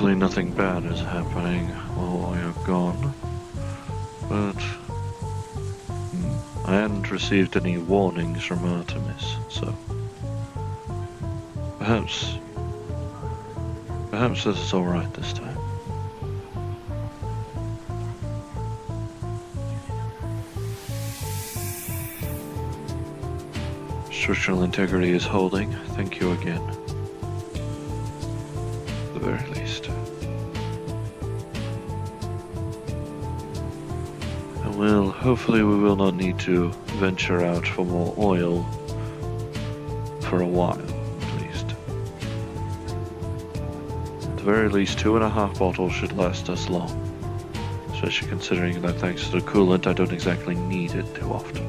Hopefully nothing bad is happening while you're gone. But I hadn't received any warnings from Artemis, so perhaps this is alright this time. Structural integrity is holding. Thank you again. At the very least. And well, hopefully we will not need to venture out for more oil for a while, at least. At the very least, 2.5 bottles should last us long. Especially considering that thanks to the coolant, I don't exactly need it too often.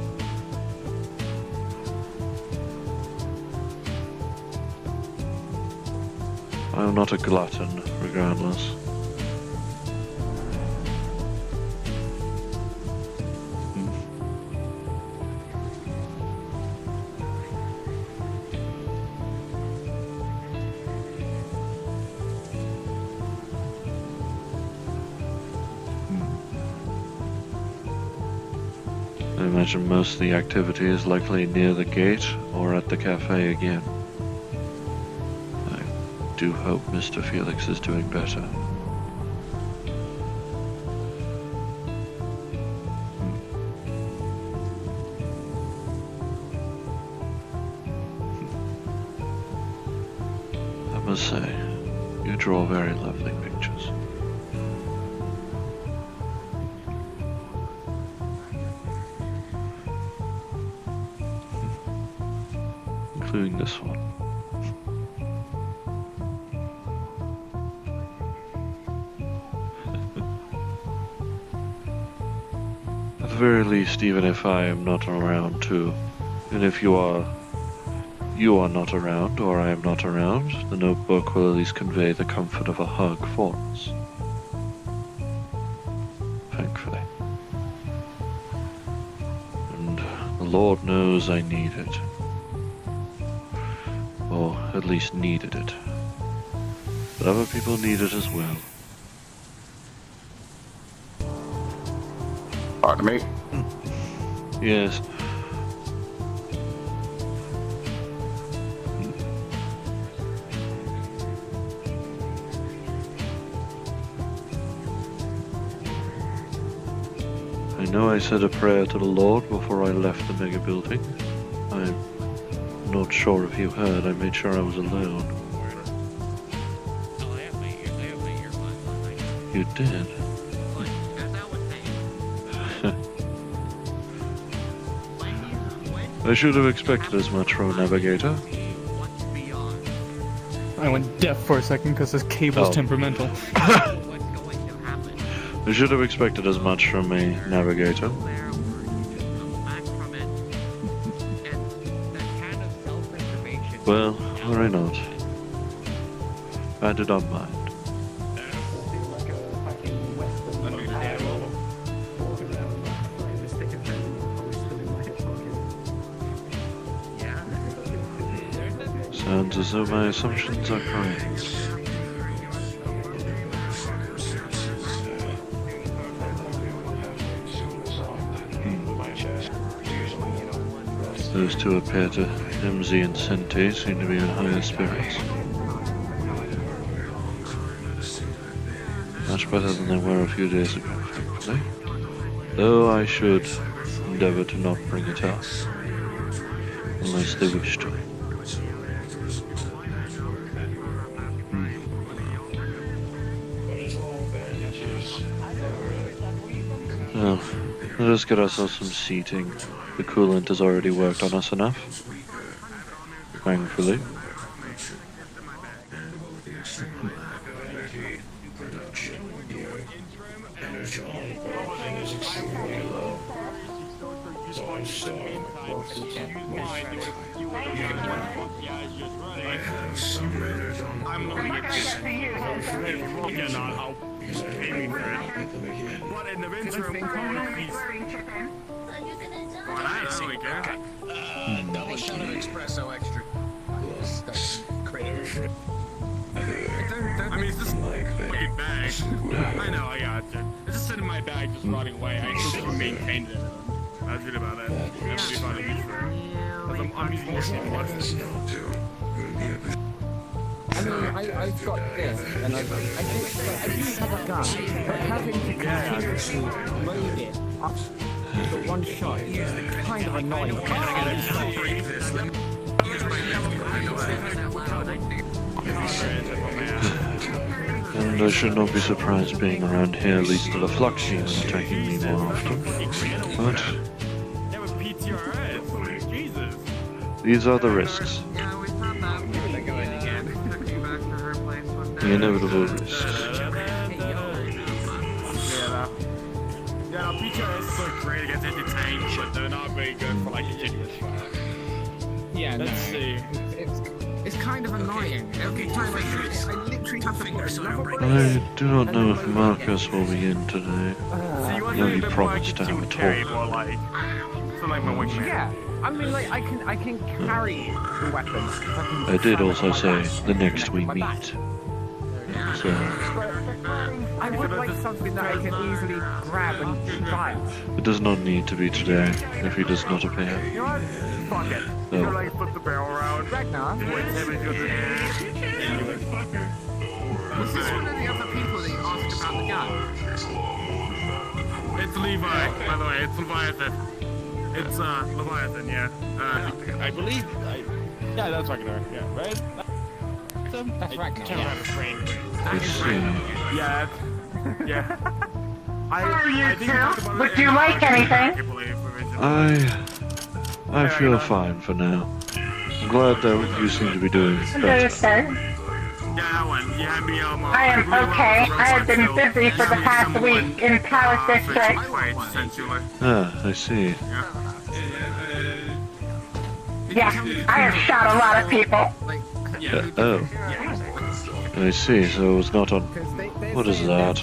I'm not a glutton, regardless. I imagine most of the activity is likely near the gate or at the cafe again. I do hope Mr. Felix is doing better. I must say, you draw very lovely pictures. Including this one. At the very least, even if I am not around too, and if you are not around, or I am not around, the notebook will at least convey the comfort of a hug for us. Thankfully. And the Lord knows I need it. Or at least needed it. But other people need it as well. Pardon me? Yes. I know I said a prayer to the Lord before I left the mega building. I'm not sure if you heard. I made sure I was alone. You did? I should have expected as much from a navigator. I went deaf for a second because this cable's temperamental. I should have expected as much from a navigator. Well, why not? I did not mind. Sounds as though my assumptions are correct. Those two appear to, MZ and Sente, seem to be in higher spirits. Much better than they were a few days ago, thankfully. Though I should endeavour to not bring it up, unless they wish to. Well, let us get ourselves some seating. The coolant has already worked on us enough. Thankfully. But in the interim, double shot of espresso extra. I mean, is this I know, I got you. It's just sitting in my bag, just rotting away. I actually maintained it. That's good about it. That's pretty fun to use for. I'm using this one. Watch this. I mean, I've got this, and I do have a gun, but having to continuously load it up to one shot is kind of annoying. And I should not be surprised being around here leads to the Fluxian attacking me more often. But Jesus. these are the risks. The inevitable risks. Yeah, PTRS is so great against anti-tank, but they're not very good for like continuous fire. Yeah, Let's see. it's kind of annoying. Every time I literally have to put another I do not know if Marcus will be in today. So you want No, he to promised to have a talk. Or like, so like my wingman. Yeah, I mean, like I can carry the weapons. I did also say the next we meet. So, I would like something that I can easily grab and fire. it does not need to be today if he does not appear. You know what? Fuck it. Oh. You like flip the barrel around. Ragnar, Wait, him and go to was this one of the other people that you asked about the gun? It's Levi, by the way. It's Leviathan. It's Leviathan, yeah. I believe. Yeah, that's Ragnar. Yeah, right. That's Ragnar. Can't remember his brain. Let's see. Yeah. Yeah. How are you I think we talked two? about Would it you in like our anything? I believe we mentioned I feel fine for now. I'm glad that you seem to be doing better. Understood. Yeah, that one. You had me I am okay. I have been busy for the past week in Palace District. Ah, I see. Yes, I have shot a lot of people. Oh. I see, so it was not on... What is that?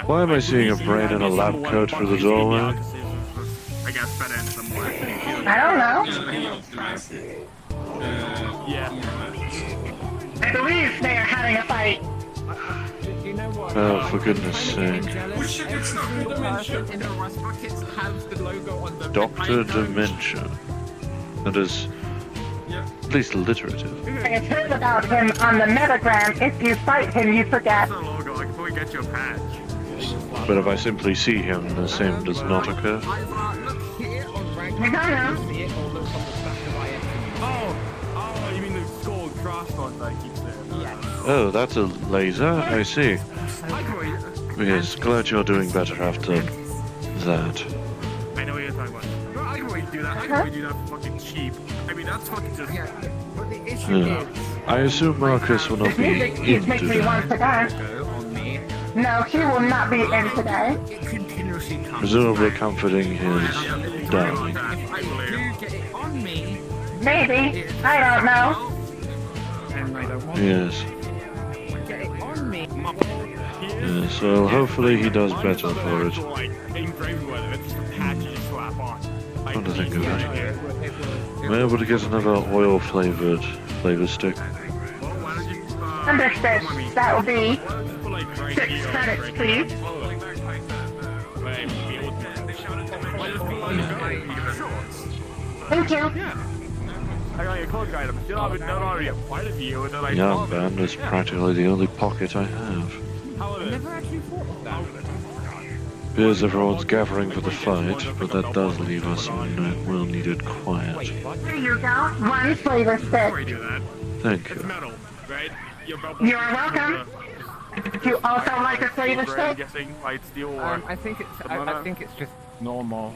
Why am I seeing a brain in a lab coat through the doorway? I guess better in some way. I don't know. Yeah. I believe they are having a fight. You know what? Oh, for goodness sake. In the rust buckets has the logo on the Dr. Dementia. That is... at least alliterative. I have heard about him on the metagram. If you fight him, you forget. That's a logo. I can probably get you a patch. But if I simply see him, the same does not occur. Look here on I Ragnar. don't know. See it or look on the back of IS. Oh, you mean the skull and crossbones I keep saying? Yes. Oh, that's a laser? I see. I can wait. Yes, glad you're doing better after that. I know what you're talking about. No, I can wait to do that. I can wait to do that for fucking cheap. I mean, that's fucking just... Yeah. But the issue Yeah. is, I assume Marcus will not This be music in keeps making me today. want to die. go on me. No, he will not be in today. It continuously comes. Presumably comforting his dying. If I do get it on me, Maybe. I don't know. and I don't want Yes. to get it on me. Yes, well, hopefully he does better for it. Like, engraved with it. It's just a patch you just slap on. Like, Come to think of it. It Am I able to get another oil-flavored flavor stick? Well, why don't you, Understood. That will be put, like, right 6 here, credits, right please. here. Right, be able to- Why just put on the shorts? Thank you. I got your clothing items. You don't already have quite a few, and then I The armband is practically the only pocket I have. How it is? never actually thought of that. Appears everyone's gathering for the fight, but that does leave us in well-needed quiet. Here you go. 1 flavor Before you stick. do that, Thank it's you. metal, right? You're You are welcome. You also like a flavor I'm stick? guessing light steel or... I think it's just normal.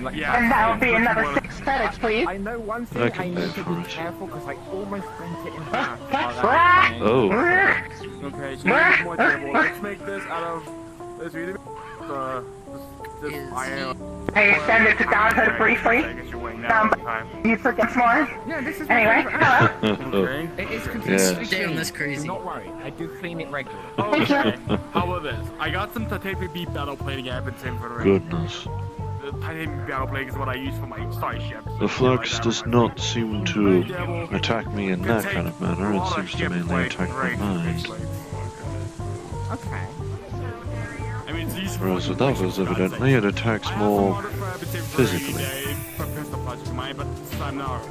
Like, Yeah. And that will be another 6 credits, please. I know one thing I I, can need pay to for be it. careful because I almost bent it in half. Oh, Okay, so here's more table. Let's make this out of... Let's read it. This iron... I extend it to Godhood briefly. I guess you're weighing down all the time. You forget more. Yeah, this is Anyway, hello. Okay. It is Yes. completely Stay on clean. this crazy. Do not worry, I do clean it regularly. Thank you. Okay. How about this? I got some Tatepe beef battle plating I've been saving for the race. goodness. the titanium battle plague is what I use for my starships. The flux does not seem to attack me in that kind of manner. It seems to mainly attack my mind. Okay. I mean, it's useful. Whereas with others, evidently, it attacks more physically. But I'm not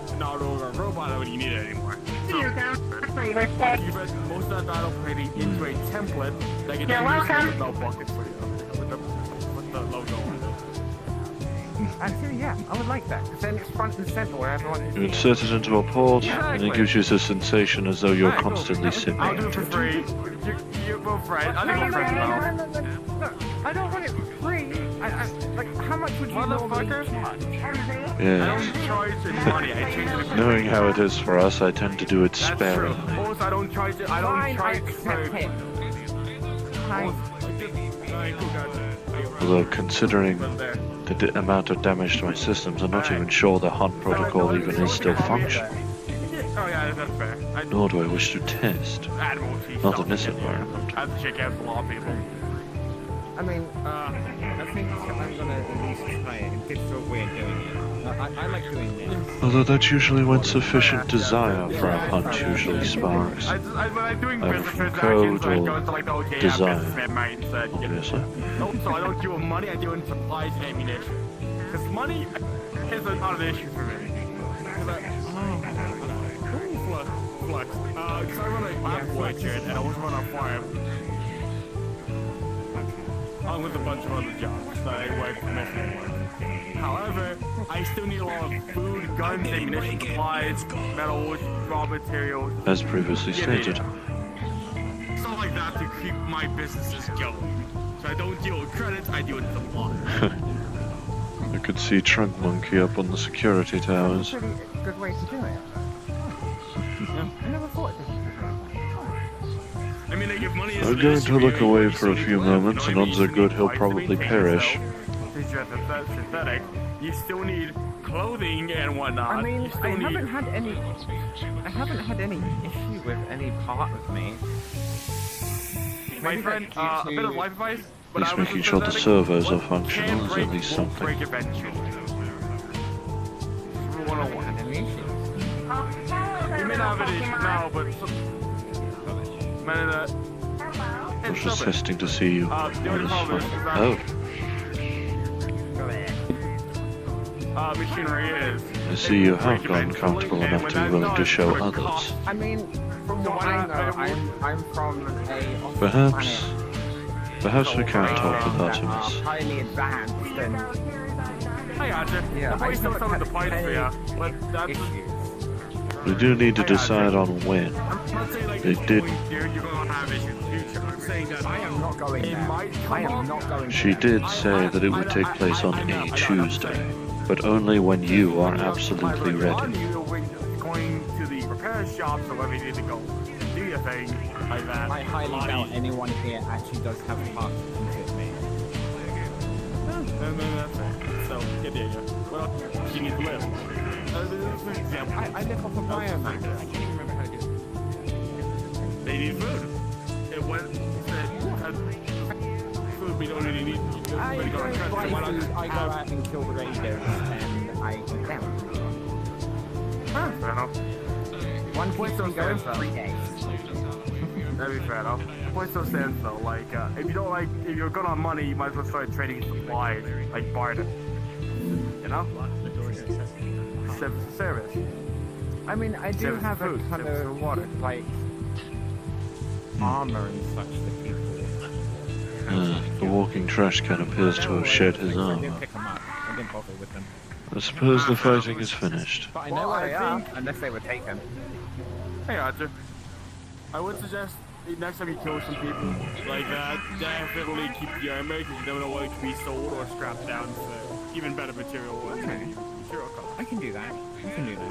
a robot, I wouldn't need it anymore. You're welcome. You put most of that battle plating into a template that can You're welcome. with no buckets for you. With the logo on it. Actually, yeah, I would like that. 'Cause then it's front and center where everyone is. You insert it into a port, and it gives you the sensation as though you're constantly sipping I'll do it for it. free. You go for it. I think we're friends now. No, I don't want it free. Like, how much would you Motherfucker. I Yes. don't charge it money. I change it. Knowing how it is for us, I tend to do it That's true. sparingly. Also, I don't charge it. I don't Fine, I charge accept for. it. Fine. Alright, cool, guys. Although considering But there. the amount of damage to my systems, I'm not even sure the hunt protocol even is still functional. Oh yeah, that's fair. Nor do I wish to test. Admiralty Not stuff, in this yeah. environment. I have to check out a lot of people. I mean, I think I'm gonna at least try it. It's so weird doing it. I like doing this. Although that's usually when sufficient desire for a hunt usually sparks. When I'm doing Either business from transactions, code I or go into like the okay, desire. businessman mindset. You know? Obviously. So I don't deal with money, I deal in supplies and ammunition. Because money is not an issue for me. Flux. Because I run a lab orchard and I was run a farm. Along with a bunch of other jobs that I work commissioning with. However, I still need a lot of food, guns, ammunition, supplies, metals, raw materials. As previously stated. Stuff like that to keep my businesses going. So I don't deal with credits, I deal with supplies. I could see Trunk Monkey up on the security towers. Pretty good way to do it. I never thought this. I mean, like, if money is I'm an going issue, to look you away need for a to few live, moments, you and know, odds you are need good he'll supplies to probably maintain perish. yourself. Since you're synthetic, you still need clothing and whatnot. I mean, you still I need... haven't had any issue with any part of me. My Maybe friend, that's a due bit of to- life advice. At When least I was making sure the synthetic, servos are what functional can is break at least won't something. break eventually. Rule 101. Had any issues. You may not have an issue now, but... I was just testing to see you. The only problem is that Oh, machinery is... I see you have gotten comfortable enough to be willing to show others. I mean, from what I know, I'm from a off Perhaps, planet perhaps we can't talk with that are Artemis. highly advanced and I gotcha. Yeah, The I place still haven't some of the had points for any you, but that's... issues. We do need to decide on when. I'm not saying like They going did. here, you're gonna have issues in the future. I'm saying that I am not going it there. might come I am up. not going She there. did say that it would take place on a Tuesday, but only when you are absolutely ready. You're going to the repair shops or wherever you need to go. Do your thing like that. I highly doubt anyone here actually does have parts that can fit me. That's it. So, get the idea. What else you need to live? For example, I live off a biomass. I can't even remember how to do it. they need food. It went... Food we don't really need. I Everybody go on don't trend. buy Why not food, just I go have- out and kill the raiders and I eat them. Fair enough. One Wait, keeps so me going fair, 3 days. That'd be fair enough. Point still stands though, like, if you don't like, if you're good on money, you might as well start trading supplies, like barter. You know? Service. I mean, I do Service have for a food, ton service for of, water. like, armor and such that people... The walking trash can appears to have shed his I armor. didn't pick them up. I didn't bother with them. I suppose the fighting is finished. But I know Well, where I they are, think- unless they were taken. Hey, Archer. I would suggest next time you kill some people like that, definitely keep the armor because you never know what it can be sold or scrapped down for even better material. Okay. Material cost. I can do that. I can do that.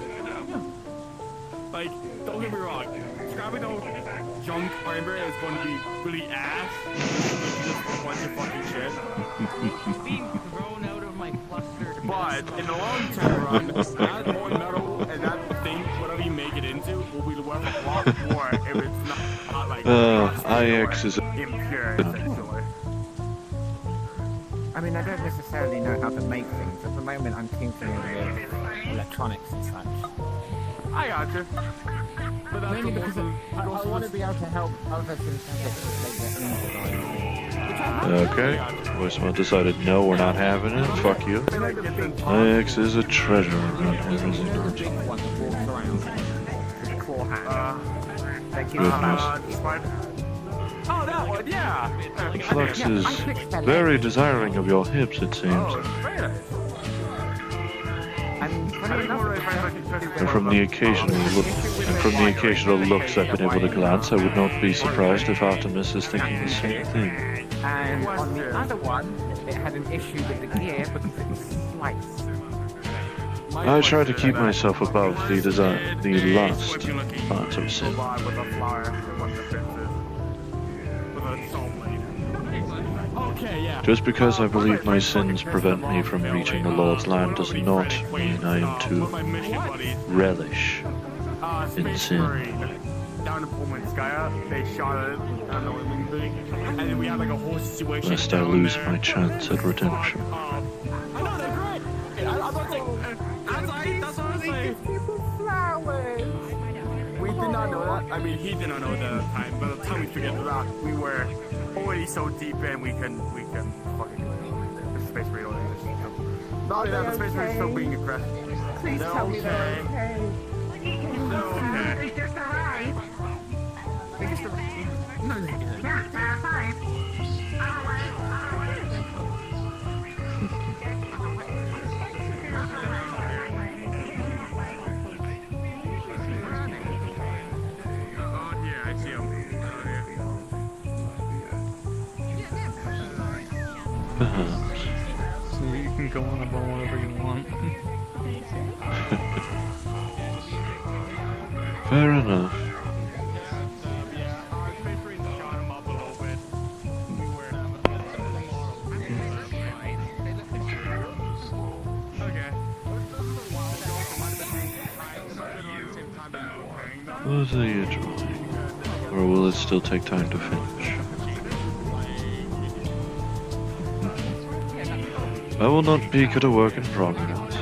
Like, don't get me wrong, scrapping out junk armor is going to be really ass. Just a bunch of fucking shit. Being thrown out of my cluster. But in the long term run, that more metal and that thing, whatever you make it into, will be worth a lot more if it's not like IX is impure, essentially. I mean, I don't necessarily know how to make things. At the moment, I'm tinkering with electronics and such. I gotcha. But that's Mainly the because most- I want to be able to help other synthetics if they get injured or anything. Okay. Voicemail decided no, we're not having it. Fuck you. X is a treasure around here, is he You know not? the big one that walks around with claw hands? That gives Goodness. Oh, that one, yeah. Flux is very desiring of your hips, it seems. Oh, very nice. And funny enough, And from the occasional looks I've been able to glance, I would not be surprised if Artemis is thinking the same thing. and on the other one, it had an issue with the gear because it was sliced. I try to keep myself above the lust part of sin. With a flower and one of the fences. With a saw blade. Okay, yeah. Just because I believe my sins prevent me from reaching the Lord's land does not mean I am to relish in Space sin. Marine. Down in Pullman Skya, they shot it down the living thing, and then we had like a whole situation. Lest I down lose there. my chance at redemption. I know they're great. I was like, that's what I'm saying. We did not know that. I mean, he did not know that at the time. By the time we figured it out, we were already so deep in. We can fucking the Space Marine only. Not only that, the Space Marine is still being aggressive. Please tell me they're okay. Okay. They just arrived. Yeah, they're fine. Oh, yeah, I see him. Perhaps. So you can go on about whatever you want. Fair enough. Was are you drawing? Or will it still take time to finish? I will not peek at a work in progress.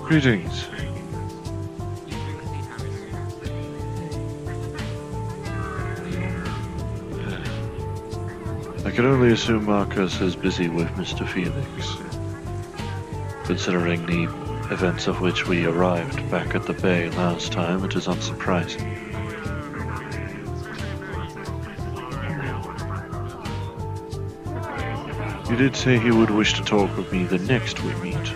Greetings. I can only assume Marcus is busy with Mr. Felix, considering the events of which we arrived back at the bay last time. It is unsurprising. You did say he would wish to talk with me the next we meet.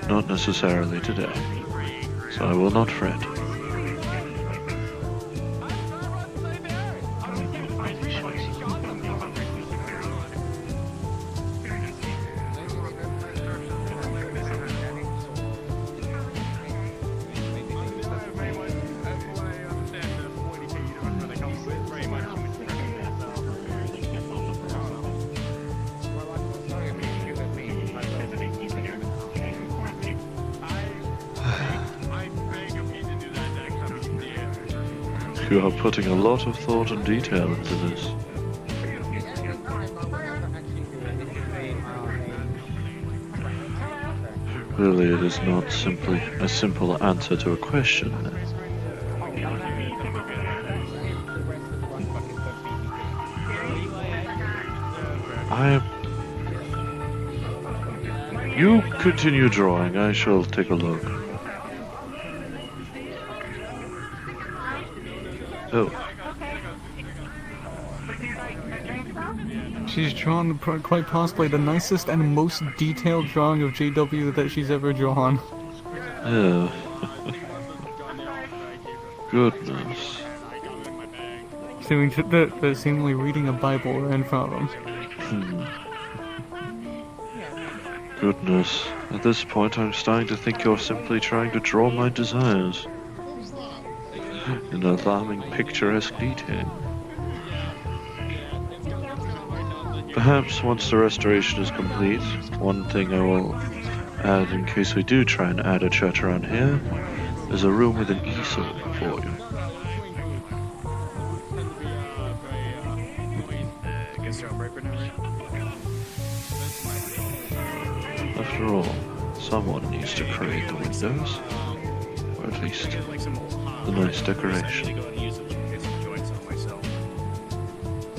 Not necessarily today, so I will not fret. You are putting a lot of thought and detail into this. Clearly it is not simply a simple answer to a question. You continue drawing, I shall take a look. Oh. She's drawn quite possibly the nicest and most detailed drawing of JW that she's ever drawn. Oh. Goodness. They're seemingly reading a Bible right in front of them. Goodness. At this point, I'm starting to think you're simply trying to draw my desires in alarming picturesque detail. Perhaps once the restoration is complete, one thing I will add in case we do try and add a church around here is a room with an easel for you. After all, someone needs to create the windows. Or at least the nice decoration.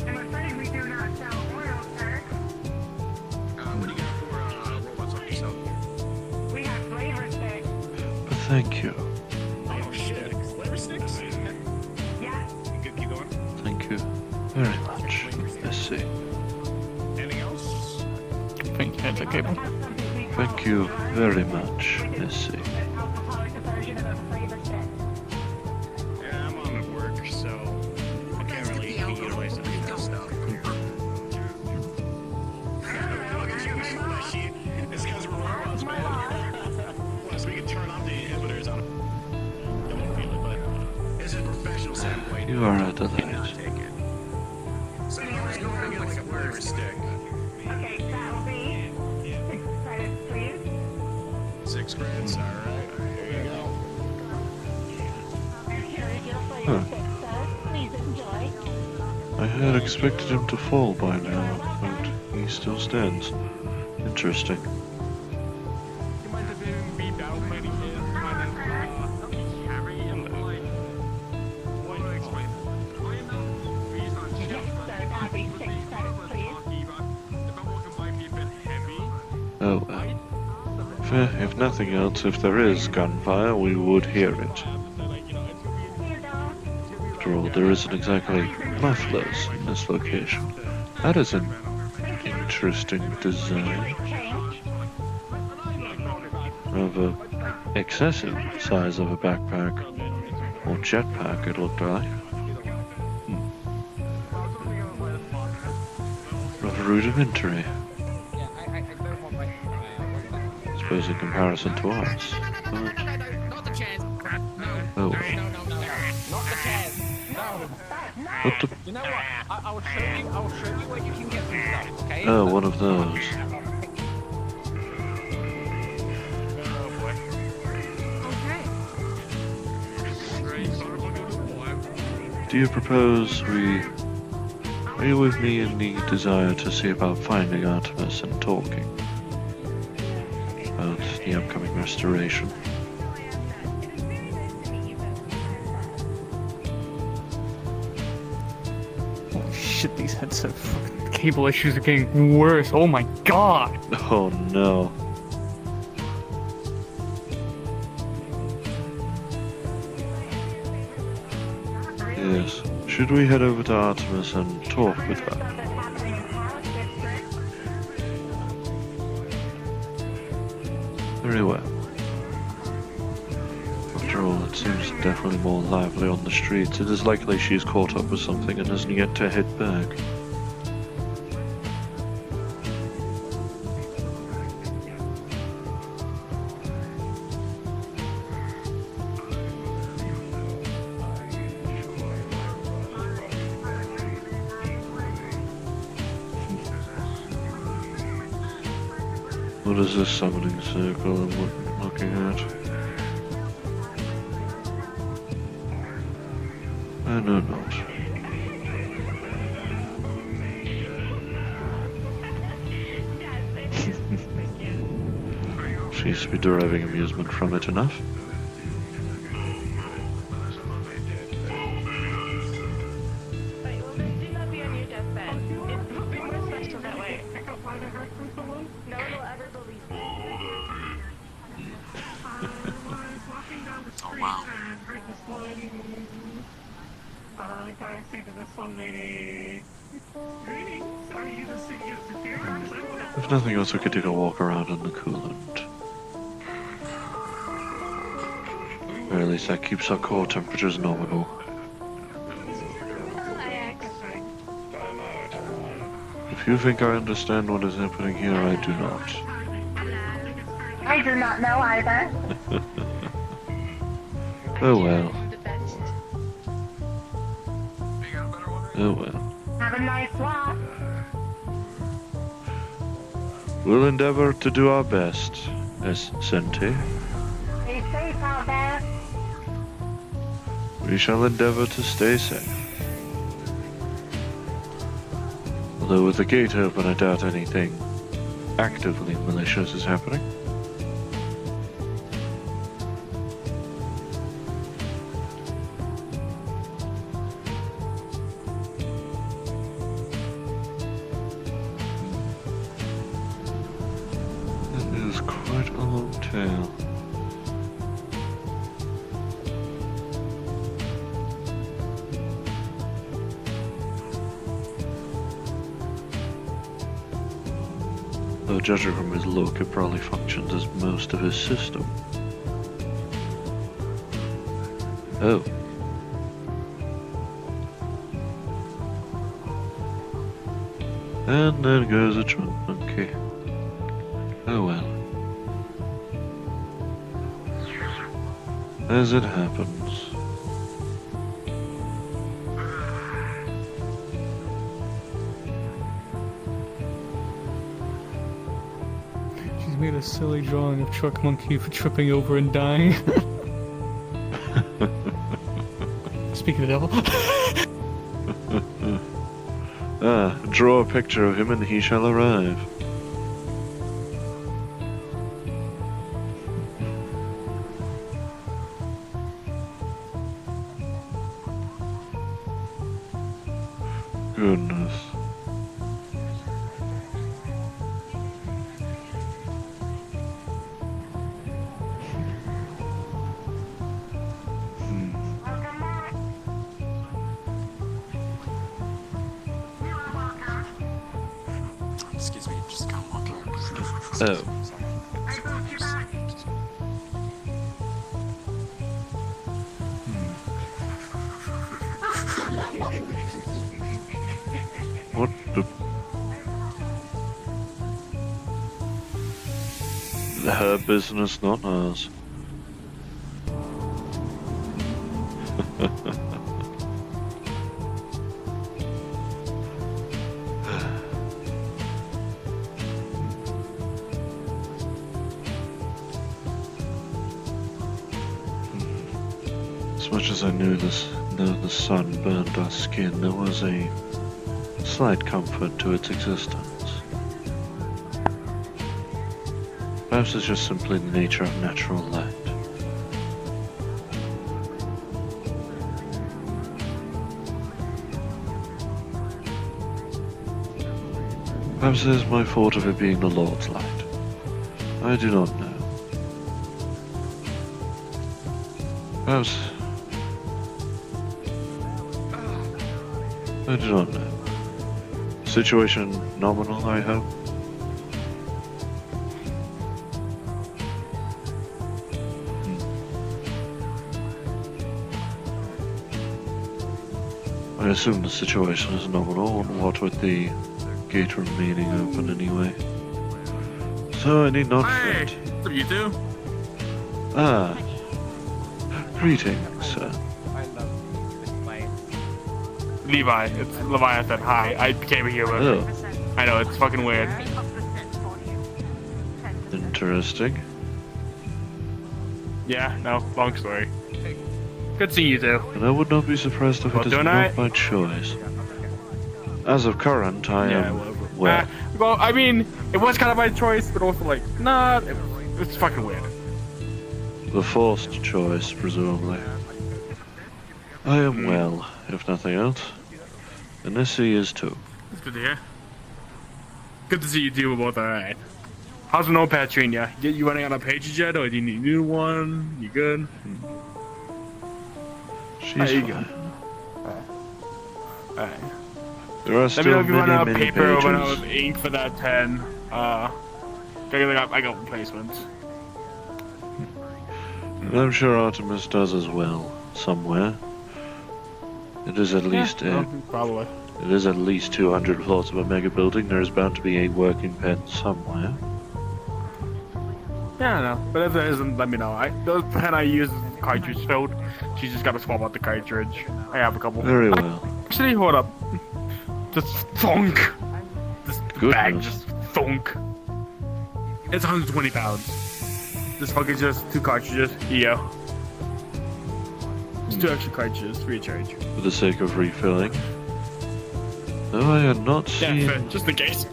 I'm afraid we do not sell oil, sir. We have flavor sticks. But thank you. Yeah. Thank you very much. Let's see. Thank you, heads cable. Thank you very much. Let's see. Alcoholic version of a flavor stick. Yeah, I'm on at work, so I can't really utilize any of this stuff. It's because we're robots, man. Plus, we can turn off the inhibitors on. Don't feel it, but it's a professional standpoint. You are a delight. Take it. So you always go and get like a flavor stick. Okay, that'll be 6 credits, please. 6 grams, alright. Here you go. And here is your flavor stick, sir. Please enjoy. I had expected him to fall by now, but he still stands. Interesting. You might have been beat out by the kid. Harry and like. What do you explain? Yes, sir. That'll be 6 credits, please. If I'm walking by me a bit heavy, Oh well. If nothing else, if there is gunfire, we would hear it. After all, there isn't exactly mufflers in this location. That is an interesting design. Change. Of a excessive size of a backpack. Or jetpack, it looked like. Rather rudimentary. Yeah, I don't want my. I suppose in comparison to us. But, Not the chairs. Crap. No. oh well. No. Not the chairs. No. What the? You know what? I'll show you. I'll show you where you can get some stuff. Okay? Oh, one of those. Do you propose we... Are you with me in the desire to see about finding Artemis and talking about the upcoming restoration? Holy shit, these headset fucking cable issues are getting worse. Oh my god! Oh no. Yes. Should we head over to Artemis and talk with her? That's happening in Palace District. Very well. After all, it seems definitely more lively on the streets. It is likely she's caught up with something and hasn't yet to head back. What is this summoning circle I'm looking at? I know not. Seems to be deriving amusement from it enough. Wait, well, do not be on your deathbed. It's more special that way. No one will ever believe it. Oh wow. If nothing else, we could take a walk around in the coolant. Or at least that keeps our core temperatures nominal. If you think I understand what is happening here, I do not. I do not know either. Oh well. The best. Oh well. Have a nice walk. We'll endeavor to do our best, Senti. Stay safe out there. We shall endeavor to stay safe. Although with the gate open, I doubt anything actively malicious is happening. That is quite a long tail. Though judging from his look, it probably functions as most of his system. Oh. And there goes a trunk monkey. Oh well. As it happens. She's made a silly drawing of Truck Monkey for tripping over and dying. Speaking of the devil. Draw a picture of him and he shall arrive. Goodness. Excuse me, just come walking. Oh. What the? Her business, not ours. As much as I knew the sun burned our skin, there was a slight comfort to its existence. Perhaps it's just simply the nature of natural light. Perhaps it is my fault of it being the Lord's light. I do not know. Perhaps... I do not know. Situation nominal, I hope. I assume the situation is nominal, and what with the gate remaining open anyway. So I need not Hey, fret. what's up, you two? Ah. Greetings, sir. I love this place. Levi, it's Leviathan. Hi, I became a human. Oh, I know, it's fucking weird. interesting. Yeah, no, long story. Good seeing you two. And I would not be surprised if Well, it is don't not I? my choice. As of current, I Yeah, am well, well. well, I mean, it was kind of my choice, but also like, nah, it's fucking weird. The forced choice, presumably. I am well, if nothing else. And this he is too. It's good to hear. Good to see you two are both alright. How's the notepad treating ya? You running out of pages yet, or do you need a new one? You good? She's There you fine. Alright. There are Let me still know if you run out many, of many paper or run out pages. of ink for that 10. I got replacements. And I'm sure Artemis does as well, somewhere. It is at least Probably. it is at least 200 floors of a mega building. There is bound to be a working pen somewhere. Yeah, I know. But if there isn't, let me know. The pen I use is cartridge filled. She's just gotta swap out the cartridge. I have a couple. Very well. Actually, hold up. Just thunk. This bag Goodness. just thunk. It's 120 pounds. This fucking just 2 cartridges. Yeah. Just 2 extra cartridges, free of charge. For the sake of refilling. Though I had not Yeah, seen... fair, just in case.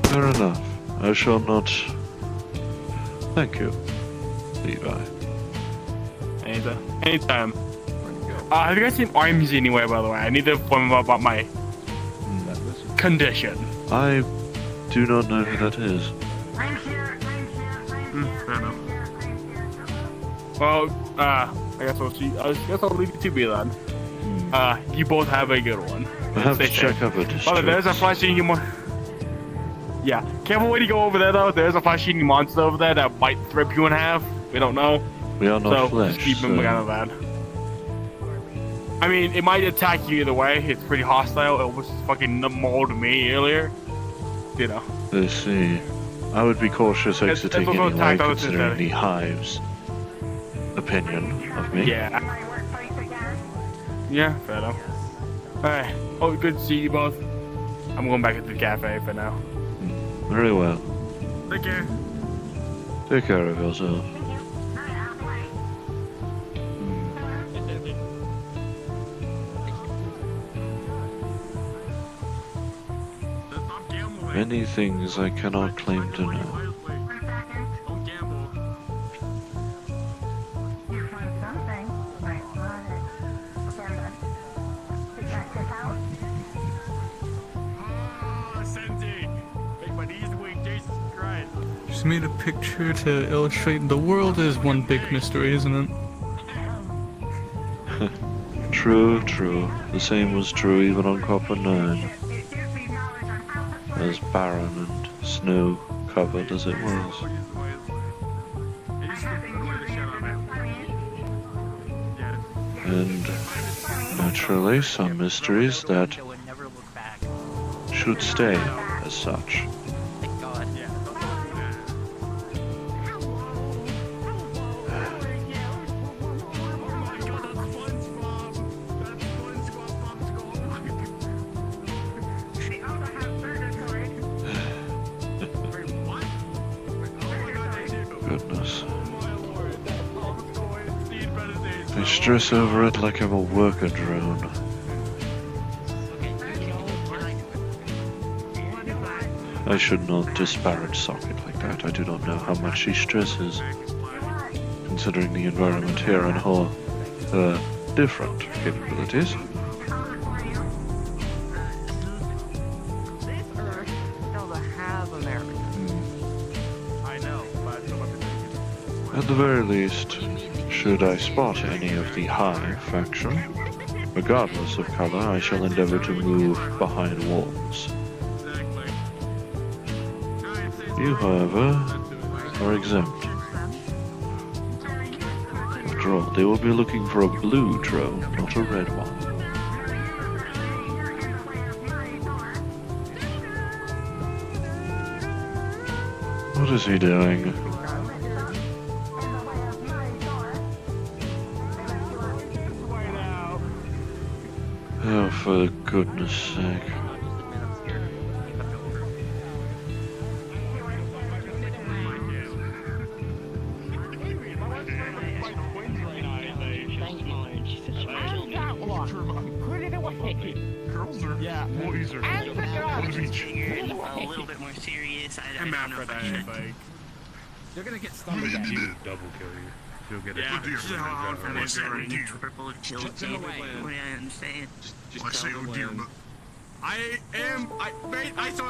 Fair enough. I shall not... Thank you, Levi. Anytime. Have you guys seen Arms anywhere, by the way? I need to inform you about my condition. I do not know who that is. Fair enough. Well, I guess I'll leave you to be then. You both have a good one. I have to Stay check safe. up a Oh, district. there's a flashing Yeah, careful when you go over there though. There's a flashing monster over there that might rip you in half. We don't know. We are not So flesh, just keep so... them out of that. I mean, it might attack you either way. It's pretty hostile. It almost fucking mauled me earlier. You know. I see. I would be cautious It's exiting also anyway, attacked out considering since the hive's opinion of me. Yeah. Yeah, fair enough. Alright. Oh, good to see you both. I'm going back to the cafe for now. Very well. Take care. Take care of yourself. Stop gambling. Many things I cannot claim to know. Don't gamble. You find something. Might want it. Is that his house? Ah, Sensei. Make my knees weak, Jesus Christ. Just made a picture to illustrate the world is one big mystery, isn't it? True, true. The same was true even on Copper 9. As barren and snow-covered as it was. And naturally, some mysteries that Show and never look back. should stay as such. Thank God. Goodness. They stress over it like I'm a worker drone. I should not disparage Socket like that. I do not know how much she stresses, considering the environment here and her different capabilities. This Earth doesn't have America. I know, but At the very least, should I spot any of the High faction, regardless of color, I shall endeavor to move behind walls. You, however, are exempt. After all, they will be looking for a blue drone, not a red one. What is he doing? Oh, for goodness sake. Put it away. Girls are boys are And the gun. what is each? A little bit more serious. I I'm don't out know for if I that. should. Like, You're gonna get stung again. Double kill you. You'll get yeah, it. this is how I'm from What's that, Missouri. dear? Triple kill team. What do I understand? I say, oh dear, but I still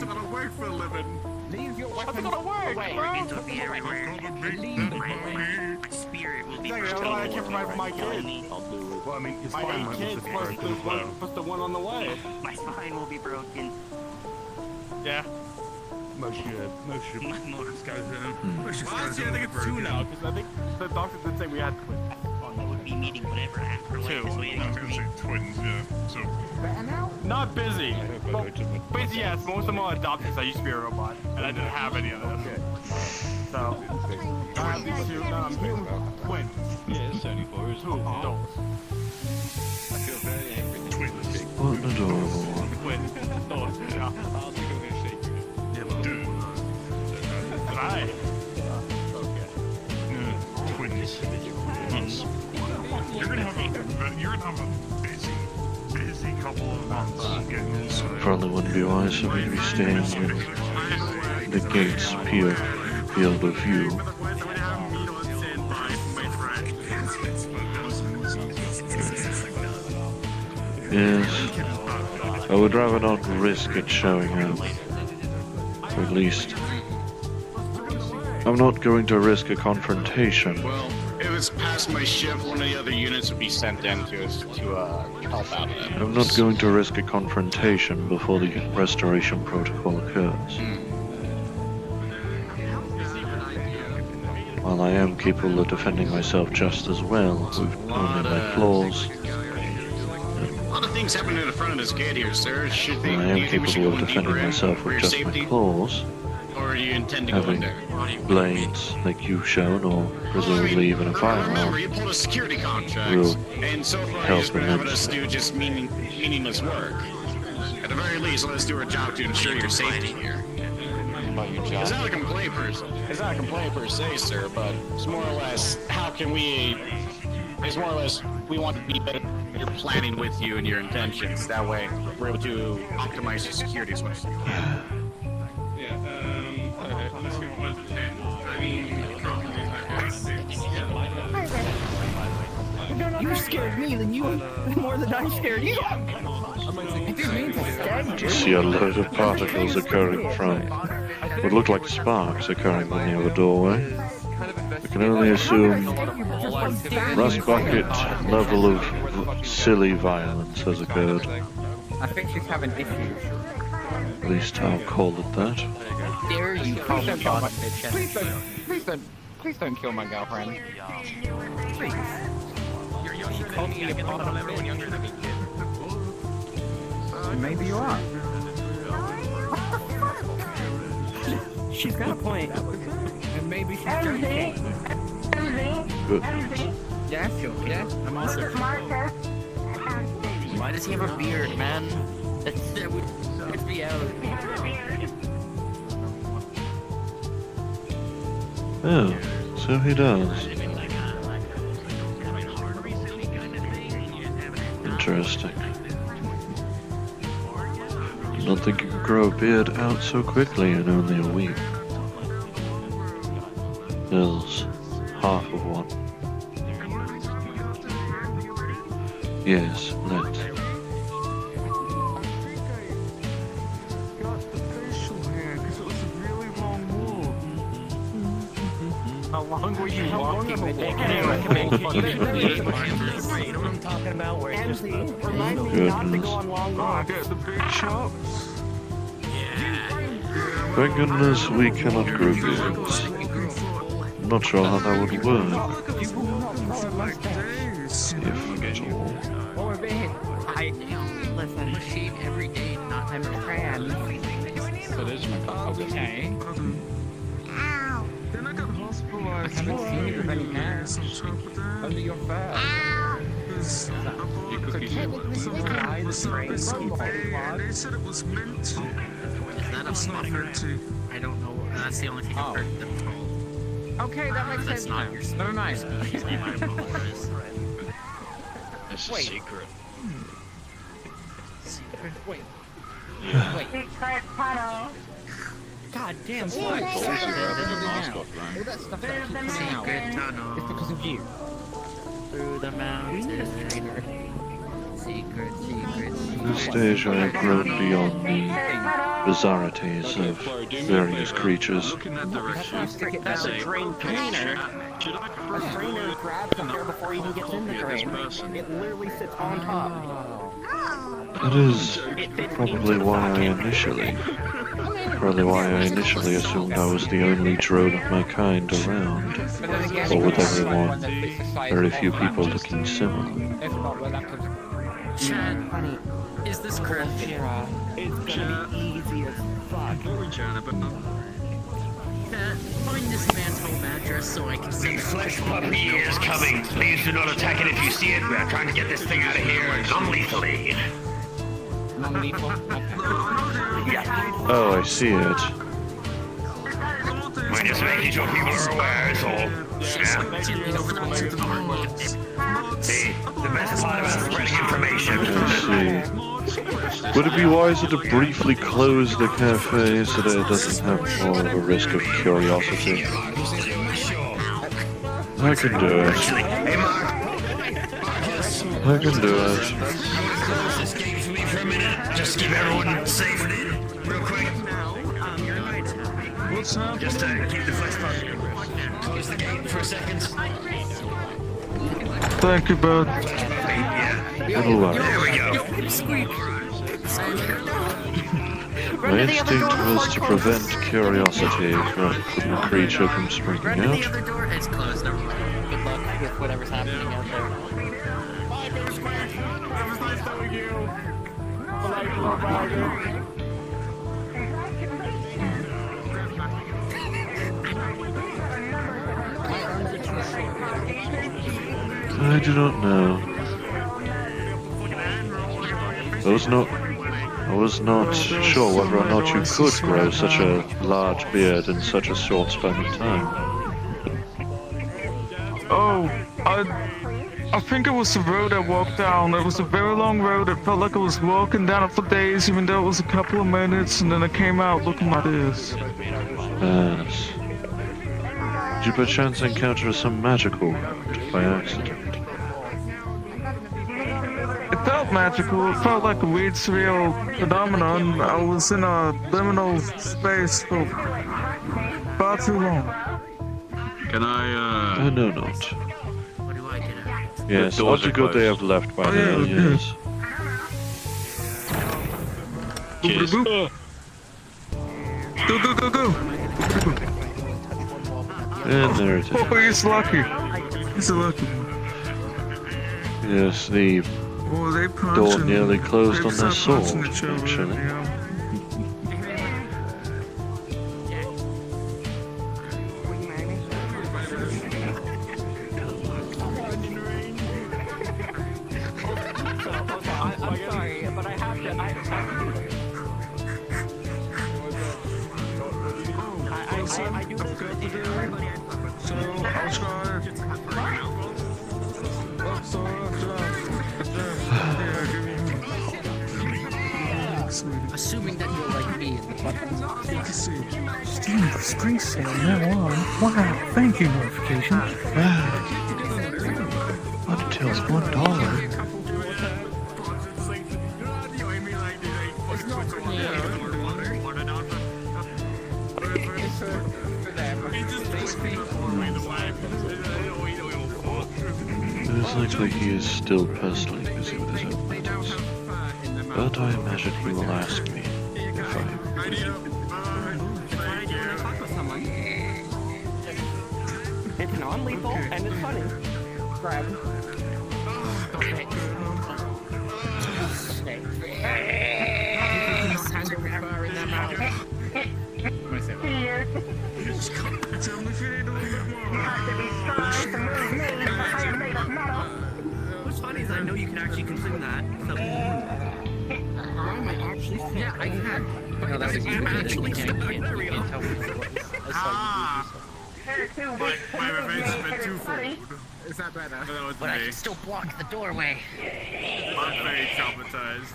gotta work for a living. Leave your What's weapons gonna work, away. bro? Organs will be everywhere. probably My spirit will be Exactly, protected. I can't provide for my kids. I'll do it. well, I mean, his I spine got might kids be plus broken as well. the one on the way. My spine will be broken. Yeah. Most should. My motor. This guy's in. Hmm. Most Well, honestly, I think it's two now, because I think the doctor did say we had twins. I would be meeting whatever afterlife is waiting I was for gonna me. say twins, yeah. So, Better now? Not busy. Well, busy, yes. Most of them are adopted, 'cause I used to be a robot, and I didn't have any of them. So, I have these two. No, I'm twins. Yeah, it's 74. It's Two adults. I feel very angry. twins. What an adorable one. Twins. Adults, yeah. I don't think I'm gonna shake you. Yeah, but dude. Right. Twins. You're gonna have a basic couple of months getting inside. Probably wouldn't be wise for me to be staying in the gate's field of view. Yes, I would rather not risk it showing up. Or at least, I'm not going to risk a confrontation. Well, if it's past my shift, one of the other units would be sent in to help out of that. I'm not going to risk a confrontation before the restoration protocol occurs. While I am capable of defending myself just as well with only my claws, A lot of things happen in the front of this gate here, sir. Should be. I am capable of defending myself with just my claws, Or do you intend to go in having there? blades like you've shown, or presumably even a Remember, firearm. you pulled a security contract, Will and so far help you've just been having us immensely. do just meaningless work. At the very least, let us do our job to ensure your safety here. About your It's job. not a complaint per se, sir, but it's more or less how can we? It's more or less we want to be better. You're planning with you and your intentions. That way, we're able to optimize your security as much as we can. You scared me than you more than I scared you. I didn't mean to scare you. You see a load of particles occurring from what look like sparks occurring near the doorway. I can only assume Rust Bucket level of silly violence has occurred. I think she's having issues. At least I'll call it that. Dare you call me boss bitch? Please don't kill my girlfriend. Please. You call me a boss everyone younger than me. Maybe you are. She's got a point. And maybe she's joking. Good. Yeah, sure. Yeah, I'm also. Why does he have a beard, man? That would put me out. Oh, so he does. Interesting. Did not think you could grow a beard out so quickly in only a week. Hills, half of one. Yes, let's. How long were you walking the day? I recommend you get a beard. You know what I'm talking about? Where it's just Remind me not to Goodness. go on long walks. Thank goodness we cannot grow beards. I'm not sure how that would work, if at all. Or a bit. I shave every day, not I'm trans. So there's my coffee. Okay. I haven't seen you with any hair. Only your fur. You could be Is that a smuffer? I don't know. That's the only thing I've heard them called. Okay, that makes That's sense not now. your Never mind. I apologize. It's a Wait. secret. Wait. Secret tunnel. God damn, Secret what? tunnel. All that stuff that keeps coming out. Secret tunnel. It's because of you. Through the mountains. Secret, secret. This stage I have grown beyond the Secret tunnel. bizarrities of various creatures. Stick it down the drain cleaner. A drainer grabs the hair before he even gets in the drain. It literally sits on top. That is probably why I initially assumed I was the only drone of my kind around, But then again, or with it's everyone, one that fits the size very of few all people matches. looking similar. If not, well, that could... Chad, Honey, is this correct? Kira, it's gonna be easy as fuck. Chad, find this man's home address so I can send Flesh puppy is coming. Please do not attack it if you see it. We are trying to get this thing out of here non-lethally. Non-lethal? Oh, I see it. We're just making sure people are aware, is all. Yeah. See, the best part about spreading information. I see. Would it be wiser to briefly close the cafe so that it doesn't have more of a risk of curiosity? I can do it. Hey, Mark. I can do it. Close this gate for me for a minute. Just keep everyone safe. Real quick. What's up? Just keep the flex part. Close the gate for a second. Thank you, bud. Yeah. It'll work. There we go. My instinct was to prevent curiosity from a creature from springing Run to the out. other door. It's closed. Never mind. Good luck with whatever's happening out there. Bye, Bruce Square. It was nice knowing you. Polite little bagger. I do not know. I was not sure whether or not you could grow such a large beard in such a short span of time. Oh, I think it was the road I walked down. It was a very long road. It felt like I was walking down it for days, even though it was a couple of minutes, and then I came out looking like this. Yes. Did you perchance encounter some magical by accident? It felt magical. It felt like a weird, surreal phenomenon. I was in a liminal space for far too long. Can I, I know not. What do I get out? Yes, The doors what a are good they closed. have left by Oh, now, yeah, yes. Cheers. Go, go, go, go! And there it is. Oh, he's lucky. He's a lucky one. Yes, the Oh, they punch door and nearly closed they on their start sword, punching each other, actually. yeah. I'm sorry, but I have to. I do this with you. So, I'll try. Assuming that you're like me. Steam for spring sale now on. Wow, thank you, notification. Until $1. It is likely he is still personally busy with his own matters. But I imagine he will ask me if I am. It's non-lethal and it's funny. Grab. What's funny is I know you can actually consume that. So. Yeah, I can. No, that's a good actually can't tell me what I saw My revenge's been twofold. Is that better? That was But I me. can still block the doorway. I'm very traumatized.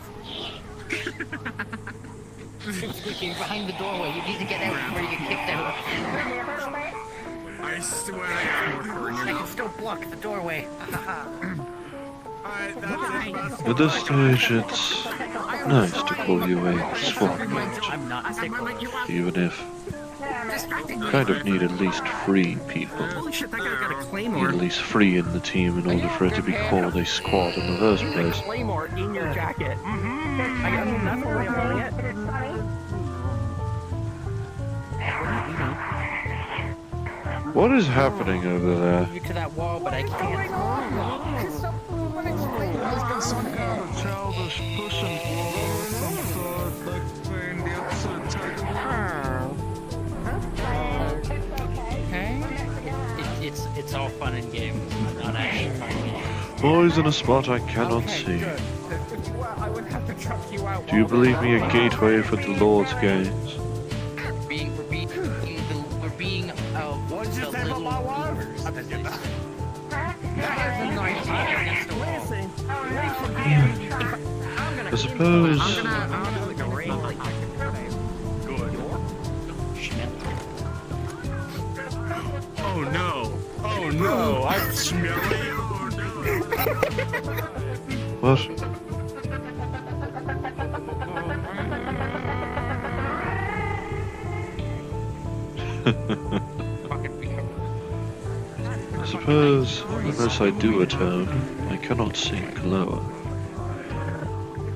Squeaking behind the doorway. You need to get out before you get kicked out. I swear I can still block the doorway. Alright, that's it. At this stage, it's nice to call you a swap mate, I'm not tickled. even if you kind of need at least 3 people. Holy shit, that guy got a You claymore. need at least 3 in the team in order for it to be called a squad in the first place. Claymore in your jacket. I mean, that's the way of doing it. What is happening over there? You to that wall, but I can't. There's some kind of childish push and blow of some sort, like playing the episode title. It's all fun and games, but not actually fun. Boys in a spot I cannot see. I would have to chuck you out. Do you believe me a gateway for the Lord's gains? We're being the little beavers. I suppose. Oh no! Oh no! I smell What? I suppose, unless I do atone, I cannot sink lower.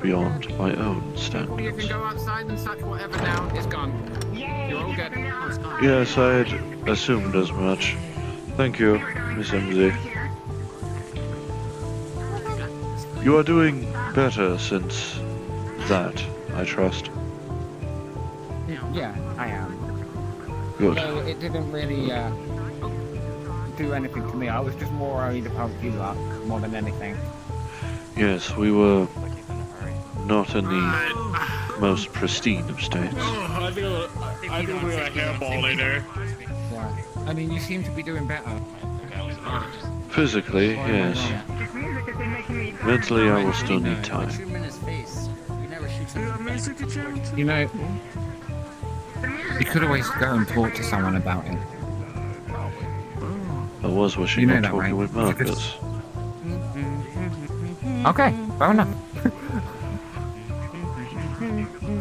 Beyond my own You standards. can go outside and such whatever now. It's gone. You're all good. Oh, it's gone. Yes, I had assumed as much. Thank you, Miss MZ. You are doing better since that, I trust. Yeah, I am. Good. So it didn't really do anything to me. I was just more worried about you lot more than anything. Yes, we were not in the most pristine of states. I think we got a hairball later. Yeah. I mean, you seem to be doing better. Physically, yes. Mentally, I will still need time. Shoot him in his face. You never shoot someone. You know, you could always go and talk to someone about it. I was wishing You know on that, talking right? with Marcus. Okay, fair enough.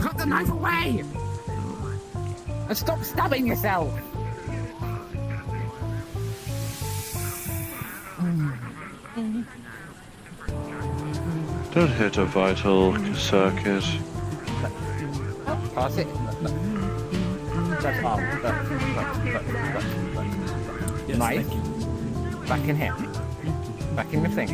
Put the knife away! And stop stabbing yourself! Don't hit a vital circuit. Pass it. That's arm. Knife. Back in here. Back in the thing.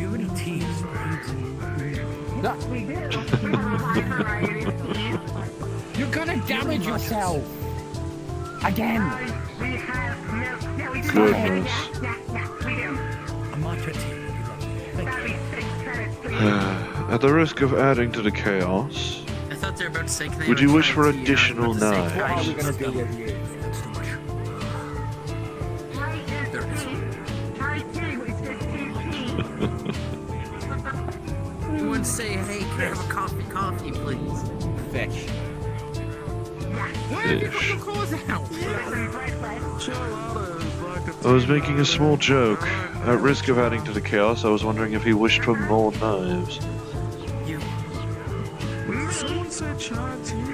You're gonna damage yourself! Again! Goodness. At the risk of adding to the chaos, I thought they were about to say, can I would you wish for return to you? additional I was about to say, What are we knives? gonna do with you? You wouldn't say, hey, can I have a coffee, please? Fish. Where have you got Fish. your claws out? I was making a small joke. At risk of adding to the chaos, I was wondering if he wished for more knives.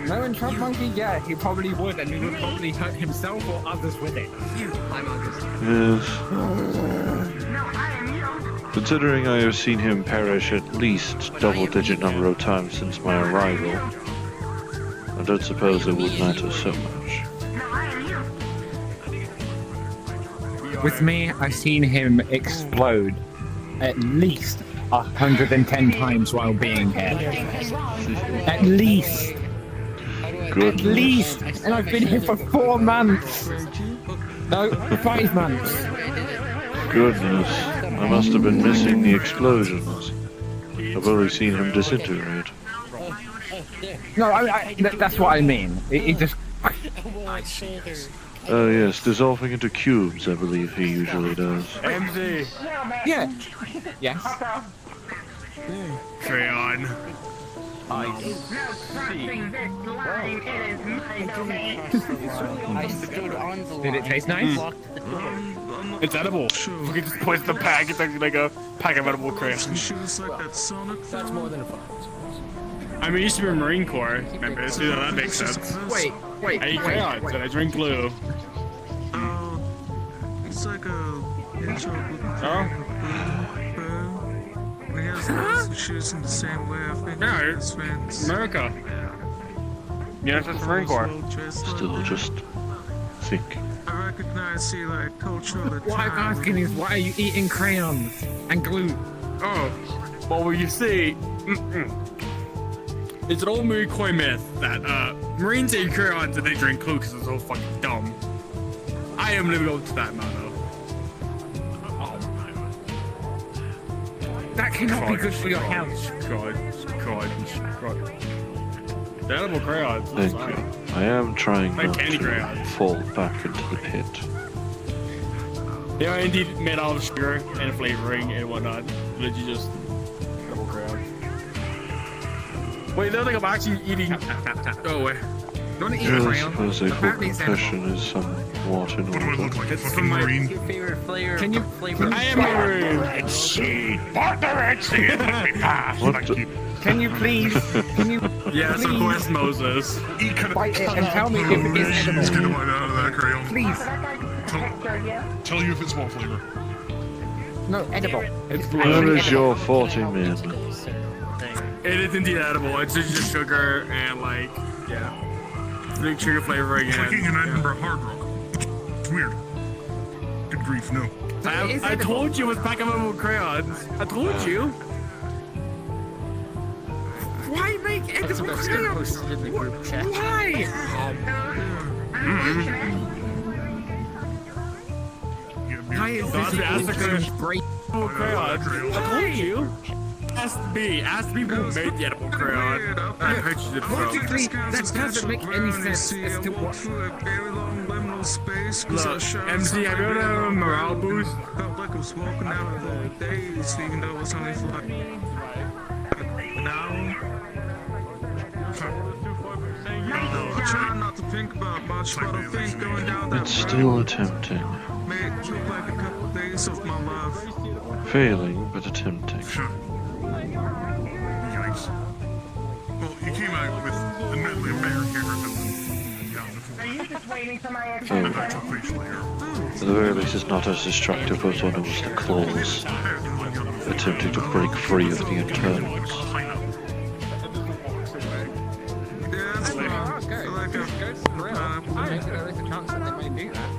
No, in Trump Monkey, yeah, he probably would, and he would probably hurt himself or others with it. I'm August. Yes. Considering I have seen him perish at least double-digit number of times since my arrival, I don't suppose it would matter so much. With me, I've seen him explode at least 110 times while being here. At least. Goodness. At least. And I've been here for 4 months. No, 5 months. Goodness. I must have been missing the explosions. I've only seen him disintegrate. No, that's what I mean. It just... Oh yes, dissolving into cubes, I believe he usually does. MZ. Yeah. Yes. Crayon. Did it taste nice? It's edible. We can just place the pack. It's like a pack of edible crayons. That's more than a fun. I mean, I used to be a Marine Corps. Remember, so that makes sense. Wait. I eat crayons and I drink glue. It's like a hedgehog with a Oh? he has those shoes in the same way, I think. Yeah, his friends. America. Yeah, that's the Marine Corps. Still just thinking. I recognize he like cultural. What I'm asking is, why are you eating crayons and glue? Oh, well, you see, it's an old Marine Corps myth that Marines eat crayons and they drink glue because it's so fucking dumb. I am living up to that now, though. That cannot be good for your health. God. The edible crayons. Thank you. I am trying Like not candy to crayons. fall back into the pit. They are indeed made out of sugar and flavoring and whatnot. Literally just double crayon. Wait, no, like I'm actually eating. Oh wait. Don't eat Yes, I crayon. suppose a good confession is somewhat in order. It's from my Favorite flavor. Can you flavor? I am marine. Red Sea! Part the Red Sea! It must be passed! What Thank the- you. Can you please? Can you? Yes, of course, Moses. Bite it and tell me if it is edible. Get right out of that crayon. Please. Tell you if it's what flavor. No, edible. It's Where blue. is your 40 min? It is indeed edible. It's just sugar and like, yeah. Big sugar flavoring and. Clicking in yeah. Edinburgh Hard Rock. It's weird. Good grief, no. I told you it was packable crayons. I told you. Why make edible crayons? Why? Why is this edible crayons? I told you. Ask me who made the edible crayon. I purchased it from. Logically, that doesn't make any sense as to what. Look, MC, have you ever had a morale boost? Felt like I was walking out for days, even though it's only for like an hour. I try not to think about much, but I think going down that It's still attempting. may it took like a couple days of my life. Failing, but attempting. Yikes. Well, you came out with admittedly a better character than Are you just waiting for my So, attention? facial hair. at the very least, it's not as destructive as when it was the claws attempting to break free of the internals. Yeah, that's fine. I feel like I didn't know there's a chance that they may do that.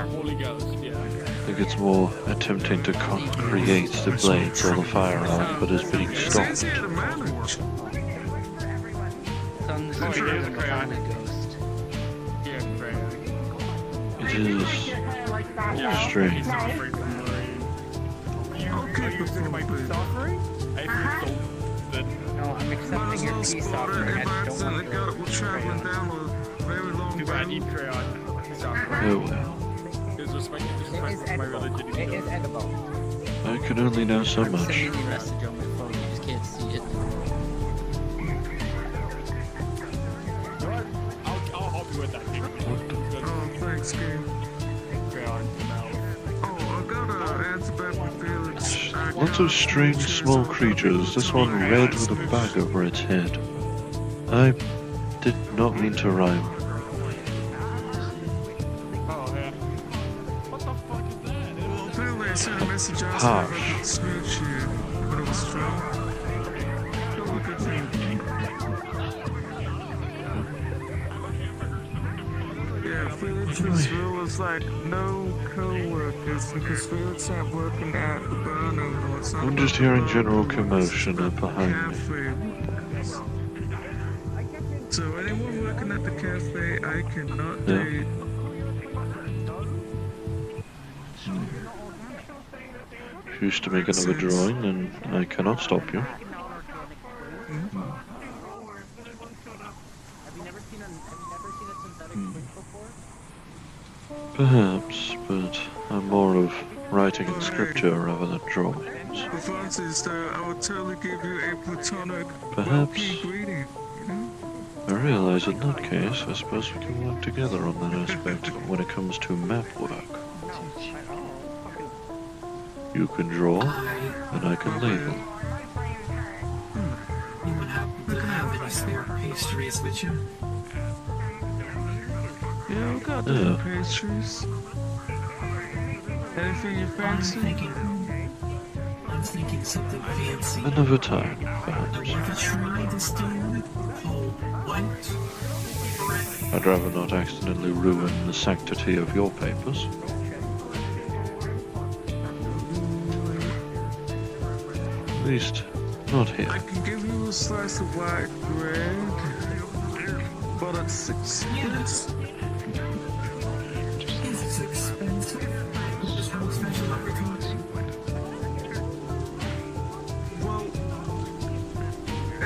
Holy Ghost, yeah. I think it's more attempting to create the blades or the firearm, but is being it's stopped. easier to manage. It's on the street of the Banana Ghost. Yeah, crayon. It is strange. Okay, before my bed. No, I'm Might accepting as your well peace spot it offering. if I I just don't accidentally want got it while traveling down a very long Too bad I road. need crayon. Oh well. Disrespect It is my edible. religion. It is edible. I can only know so Send much. me the message on my phone, you just can't see it. I'll help you with that. Oh, thanks, game. Crayon. Oh, I gotta answer back my feelings. Lots of strange small creatures, this one red with a bag over its head. I did not mean to rhyme. Oh, yeah. What the fuck is that? Well, apparently I sent a message asking if I Harsh. could smooch you, but it was strong. Probably a good thing. Yeah, Felix as well as like no co-workers because Felix ain't working at the bar no more. It's not I'm just hearing general commotion up behind me. cafe. So anyone working at the cafe, I cannot Yeah. date. If you wish to make another drawing, then I cannot stop you. Perhaps, but I'm more of writing in scripture rather than drawings. The fun is that I would totally give you a platonic Perhaps. greeting, you know? I realize in that case, I suppose we can work together on that aspect when it comes to map work. You can draw, and I can label. Anyone happen to have any spare pastries with you? Yeah, I've got Yeah. the pastries. Anything you fancy? I'm thinking something fancy. Another time, perhaps. Have you ever tried this thing called white bread? I'd rather not accidentally ruin the sanctity of your papers. At least, not here. I can give you a slice of white bread, but it's expensive. It's expensive. There's no special opportunity. Well,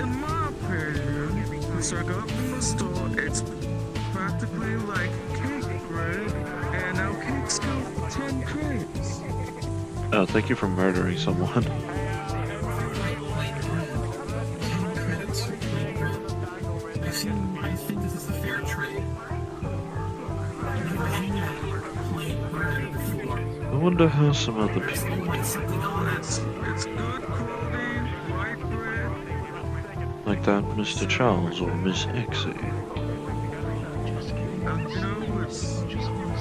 in my opinion, since I got from the store, it's practically like cake bread, and now cakes go 10 crates. Oh, thank you for murdering someone. 10 credits. I think this is a fair trade. I wonder how some other people do. It's good quality, white bread. Like that Mr. Charles or Miss Exie.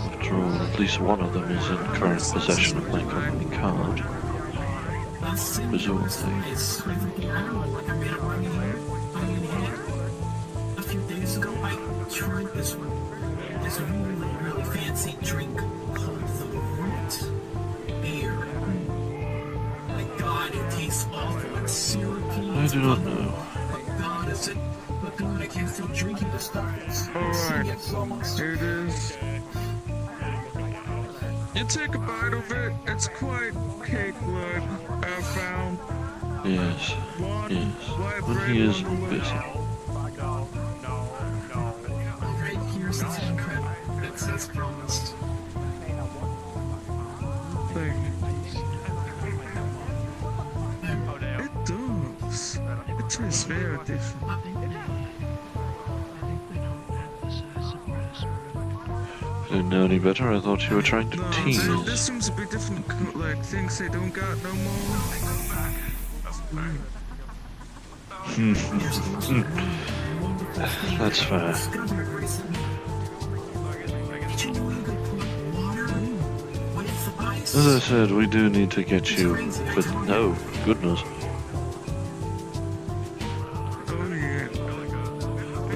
After all, at least one of them is in current possession of my company card. Presumably. A few days ago, I tried this one. This really fancy drink called the Root Beer. My God, it tastes awful and syrupy. I do not know. My God, is it? But God, I can't stop drinking this stuff. Alright, here it is. You take a bite of it, it's quite cake-like, I found. Yes, yes. When he is busy. Alright, here's the 10 credit. That's as promised. Thank you. It does. It tastes very different. I didn't know any better. I thought you were trying to No, tease. this seems a bit different, like things they don't got no more. That's fair. As I said, we do need to get you, but no, goodness. Oh yeah.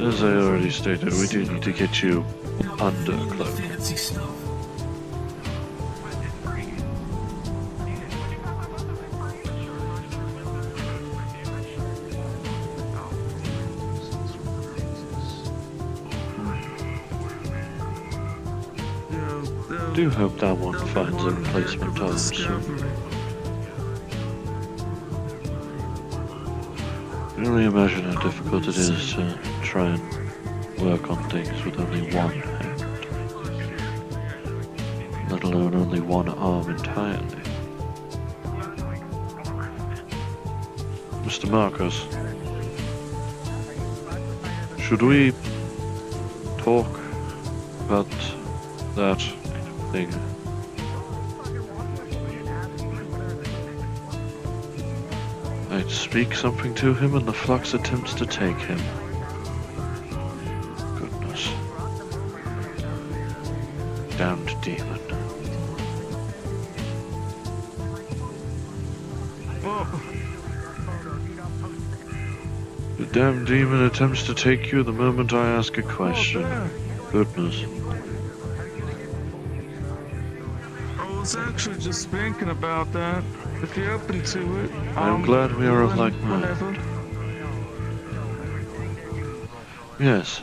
As I already stated, we do need to get you undercloak. Fancy stuff. I do hope that one finds a replacement home soon. I can only imagine how difficult it is to try and work on things with only one hand, let alone only one arm entirely. Mr. Marcos, should we talk about that thing? I speak something to him and the flux attempts to take him. Goodness. Damned demon. The damned demon attempts to take you the moment I ask a question. Goodness. I was actually just thinking about that. If you're open to it, I'm glad we are of like mind. whatever. Yes.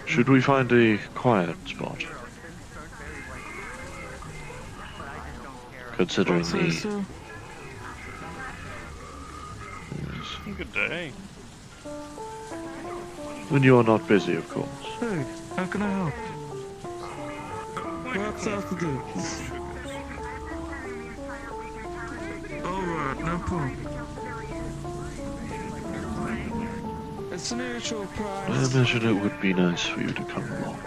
Should we find a quiet spot? Considering Say the... so. Good day. When you are not busy, of course. Hey, how can I help? What's after this? Alright, no problem. It's an actual I price. imagine it would be nice for you to come along.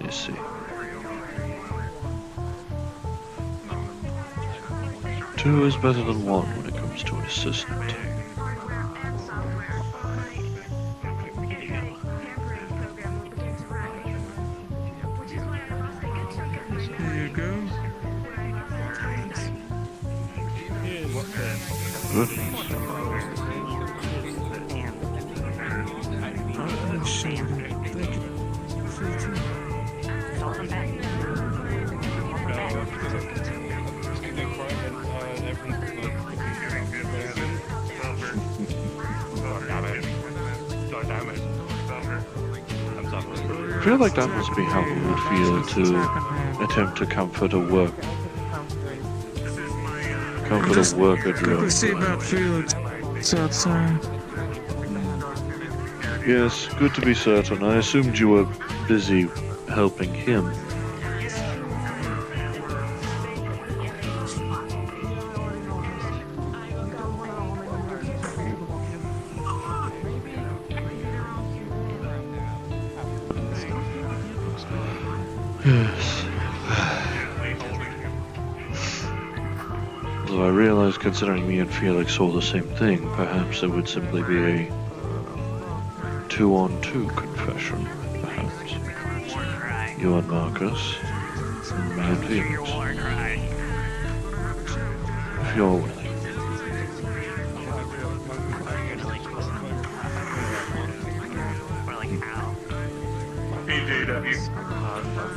You see. Two is better than one when it comes to an assistant. Here you go. Goodness. Oh, shit. Thank you. Free tea. I feel like that must be how it would feel to attempt to comfort a worker Good to see drone. about Felix. It's outside. Yes, good to be certain. I assumed you were busy helping him. Although I realize, considering me and Felix saw the same thing, perhaps it would simply be a 2-on-2 confession, perhaps. You and Marcus, and me and Felix. If you're willing.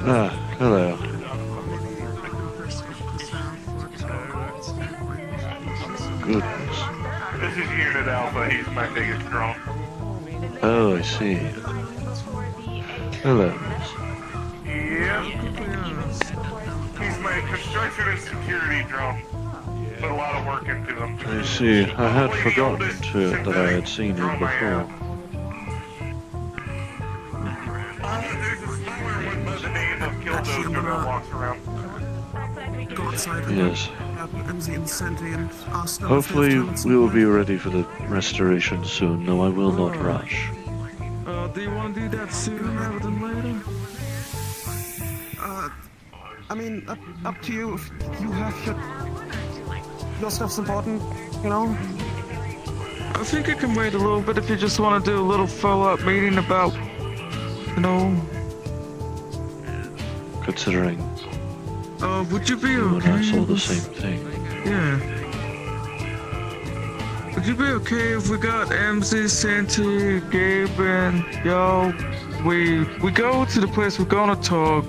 Ah, hello. Goodness. This is Unit Alpha. He's my biggest draw. Oh, I see. Hello. Yeah. He's my construction and security draw. Put a lot of work into them. I see. I had forgotten that I had seen him before. There's a smaller one by the name of Killdozer that walks around. Go outside. Yes. MC and Senti and ask them if Hopefully they have time at some we will point. be ready for the restoration soon, though I will not rush. Do you want to do that sooner rather than later? I mean, up to you. If you have your stuff's important, you know? I think it can wait a little bit if you just want to do a little follow-up meeting about, you know... Considering would you be you and okay? I saw the with- same thing. Yeah. Would you be okay if we got MZ, Santi, Gabe, and y'all? We go to the place we're gonna talk,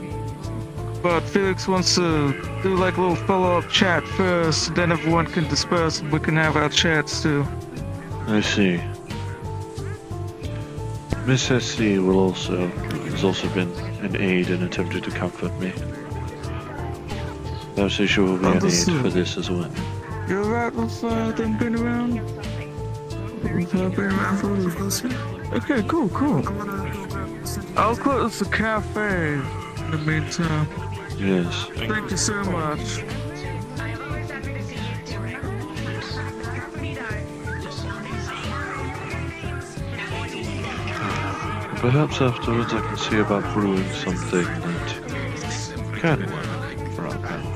but Felix wants to do like a little follow-up chat first, then everyone can disperse and we can have our chats too. I see. Miss SC has also been an aid in attempting to comfort me. Perhaps she will be an aid Understood. for this as well. You alright with them being around? With her being around for Of course, yeah. Okay, cool. I'm gonna go grab Senti. I'll close the cafe in the meantime. Yes. Thank you so much. Perhaps afterwards I can see about brewing something that can work for our palace.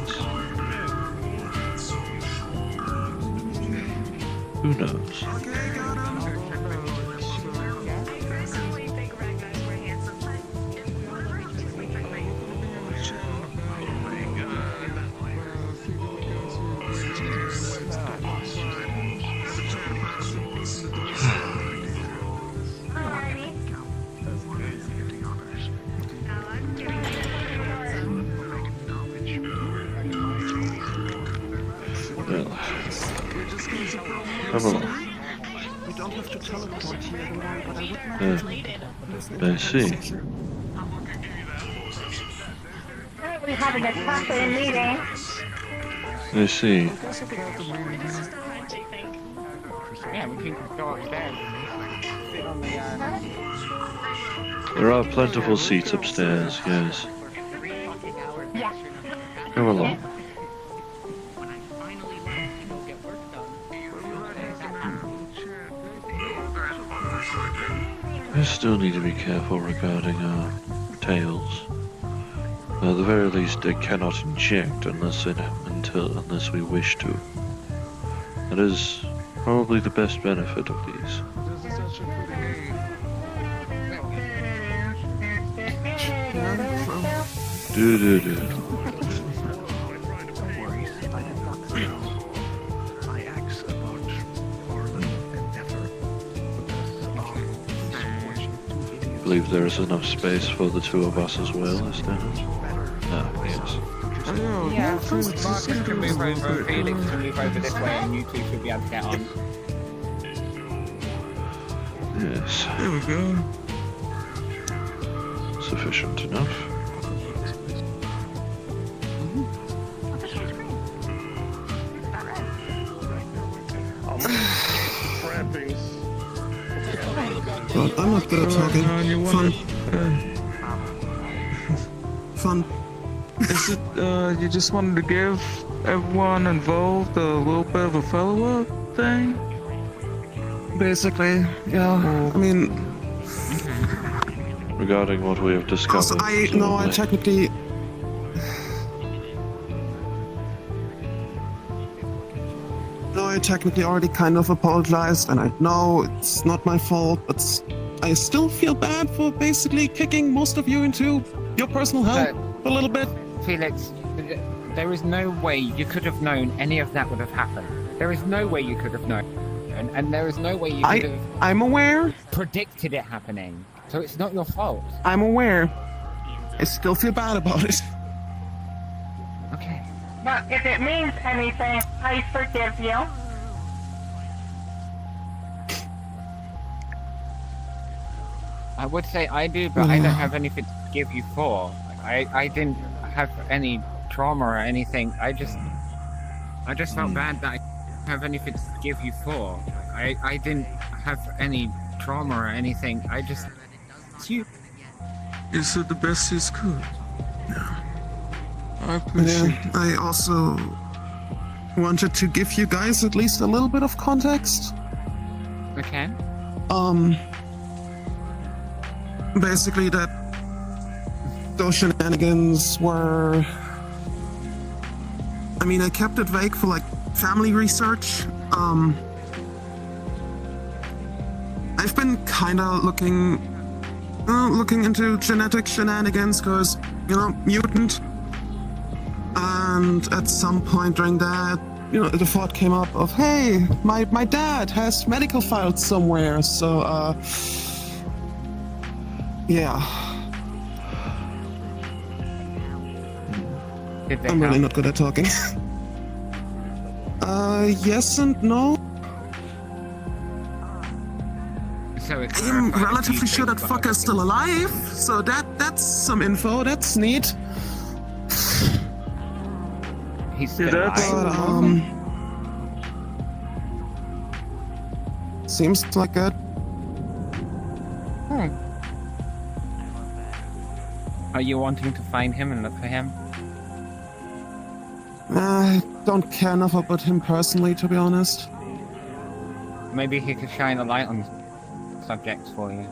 Who knows? Well, come along. We don't have to teleport here, don't worry, but I would not I see. We're having a cafe meeting. I see. Yeah, we can go upstairs. Sit on the, There are plentiful seats upstairs, yes. Yeah. Come along. I still need to be careful regarding our tails. At the very least, they cannot inject unless we wish to. That is probably the best benefit of these. Do. I believe there is enough space for the two of us as well, is there not? Ah, yes. yeah, Marcus can move over, Felix can move over this way, and you two should be able to get on. Yes. There we go. Sufficient enough. God, I'm not good at talking. Fun. Is it, you just wanted to give everyone involved a little bit of a follow-up thing? Basically, yeah. I mean, Regarding what we have discovered. also, I presumably. technically. know I technically already kind of apologized, and I know it's not my fault, but I still feel bad for basically kicking most of you into your personal hell a little bit. Felix, there is no way you could have known any of that would have happened. There is no way you could have known. And there is no way you could have I'm aware. predicted it happening. So it's not your fault. I'm aware. I still feel bad about it. Okay. But if it means anything, I forgive you. I would say I do, but I don't have anything to forgive you for. I didn't have any trauma or anything. I just felt bad that I didn't have anything to forgive you for. I didn't have any trauma or anything. It's you. You said the best you could. I appreciate it. I also wanted to give you guys at least a little bit of context. Okay. Basically that those shenanigans were... I mean, I kept it vague for, like, family research. I've been kinda looking into genetic shenanigans, because, you know, mutant. And at some point during that, you know, the thought came up of, hey, my dad has medical files somewhere, so, yeah. I'm really not good at talking. Yes and no. So I'm relatively sure that fucker's still alive, so that's some info, that's neat. He's still alive. Seems like it. Are you wanting to find him and look for him? I don't care enough about him personally, to be honest. Maybe he could shine a light on subjects for you.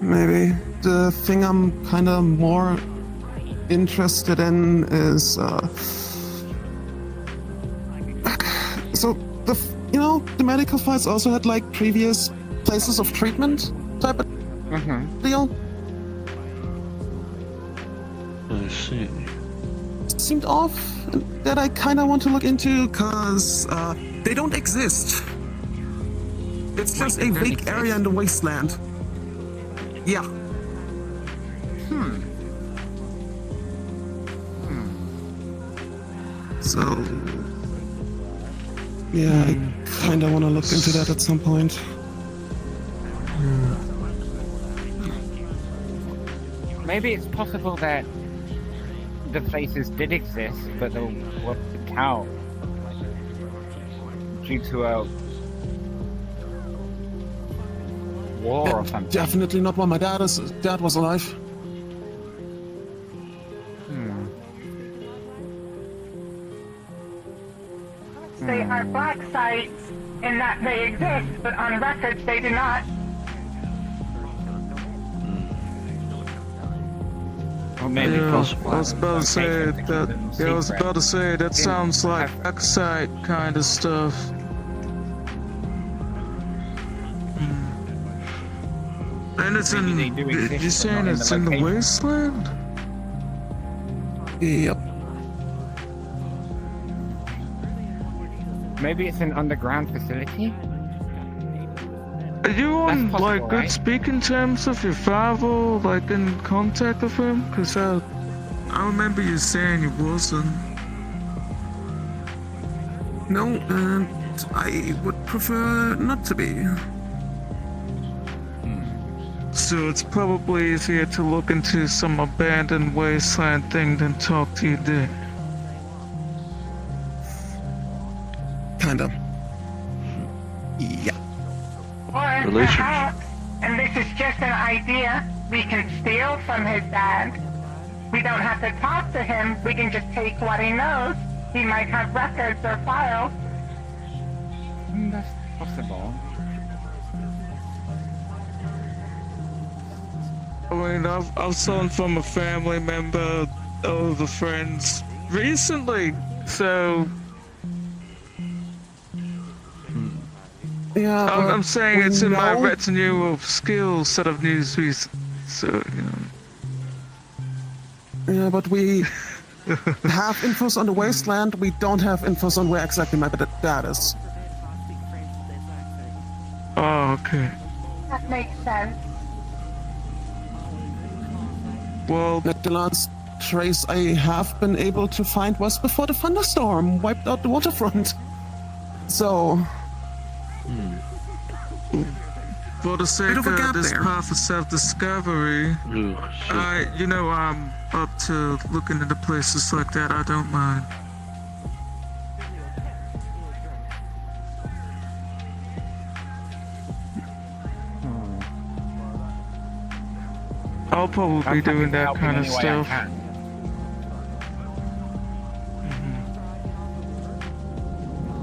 Maybe. The thing I'm kind of more interested in is, so the medical files also had like previous places of treatment type of deal. I see. Seemed off, and that I kind of want to look into, cause they don't exist. It's just a vague area in the wasteland. Yeah. So, yeah, I kind of want to look into that at some point. Maybe it's possible that the places did exist, but they were out due to a war or something. Definitely not while my dad was alive. They are black sites in that they exist, but on records they do not. Or maybe I was about to say that. Yeah, I was about to say that sounds like oxide kind of stuff. And it's in. You're saying it's in the wasteland? Yep. Maybe it's an underground facility? Are you on possible, like good right? speaking terms with your father, like in contact with him? Cause I remember you saying you wasn't. No, and I would prefer not to be. So it's probably easier to look into some abandoned wasteland thing than talk to your dad. Kinda. Yeah. Or perhaps, and this is just an idea, we can steal from his dad. We don't have to talk to him, we can just take what he knows. He might have records or files. That's possible. I mean, I've stolen from a family member of the friends recently, so Yeah, but I'm saying we it's in my know- retinue of skills set of news pieces. So, you know. Yeah, but we have infos on the wasteland. We don't have infos on where exactly my dad is. Oh, okay. That makes sense. Well, the last trace I have been able to find was before the thunderstorm wiped out the waterfront. So, for the sake Bit of a of gap this there. path of self-discovery, you know, I'm up to looking into places like that. I don't mind. I'll probably be I'm happy doing to that help in kind of any way I stuff. can.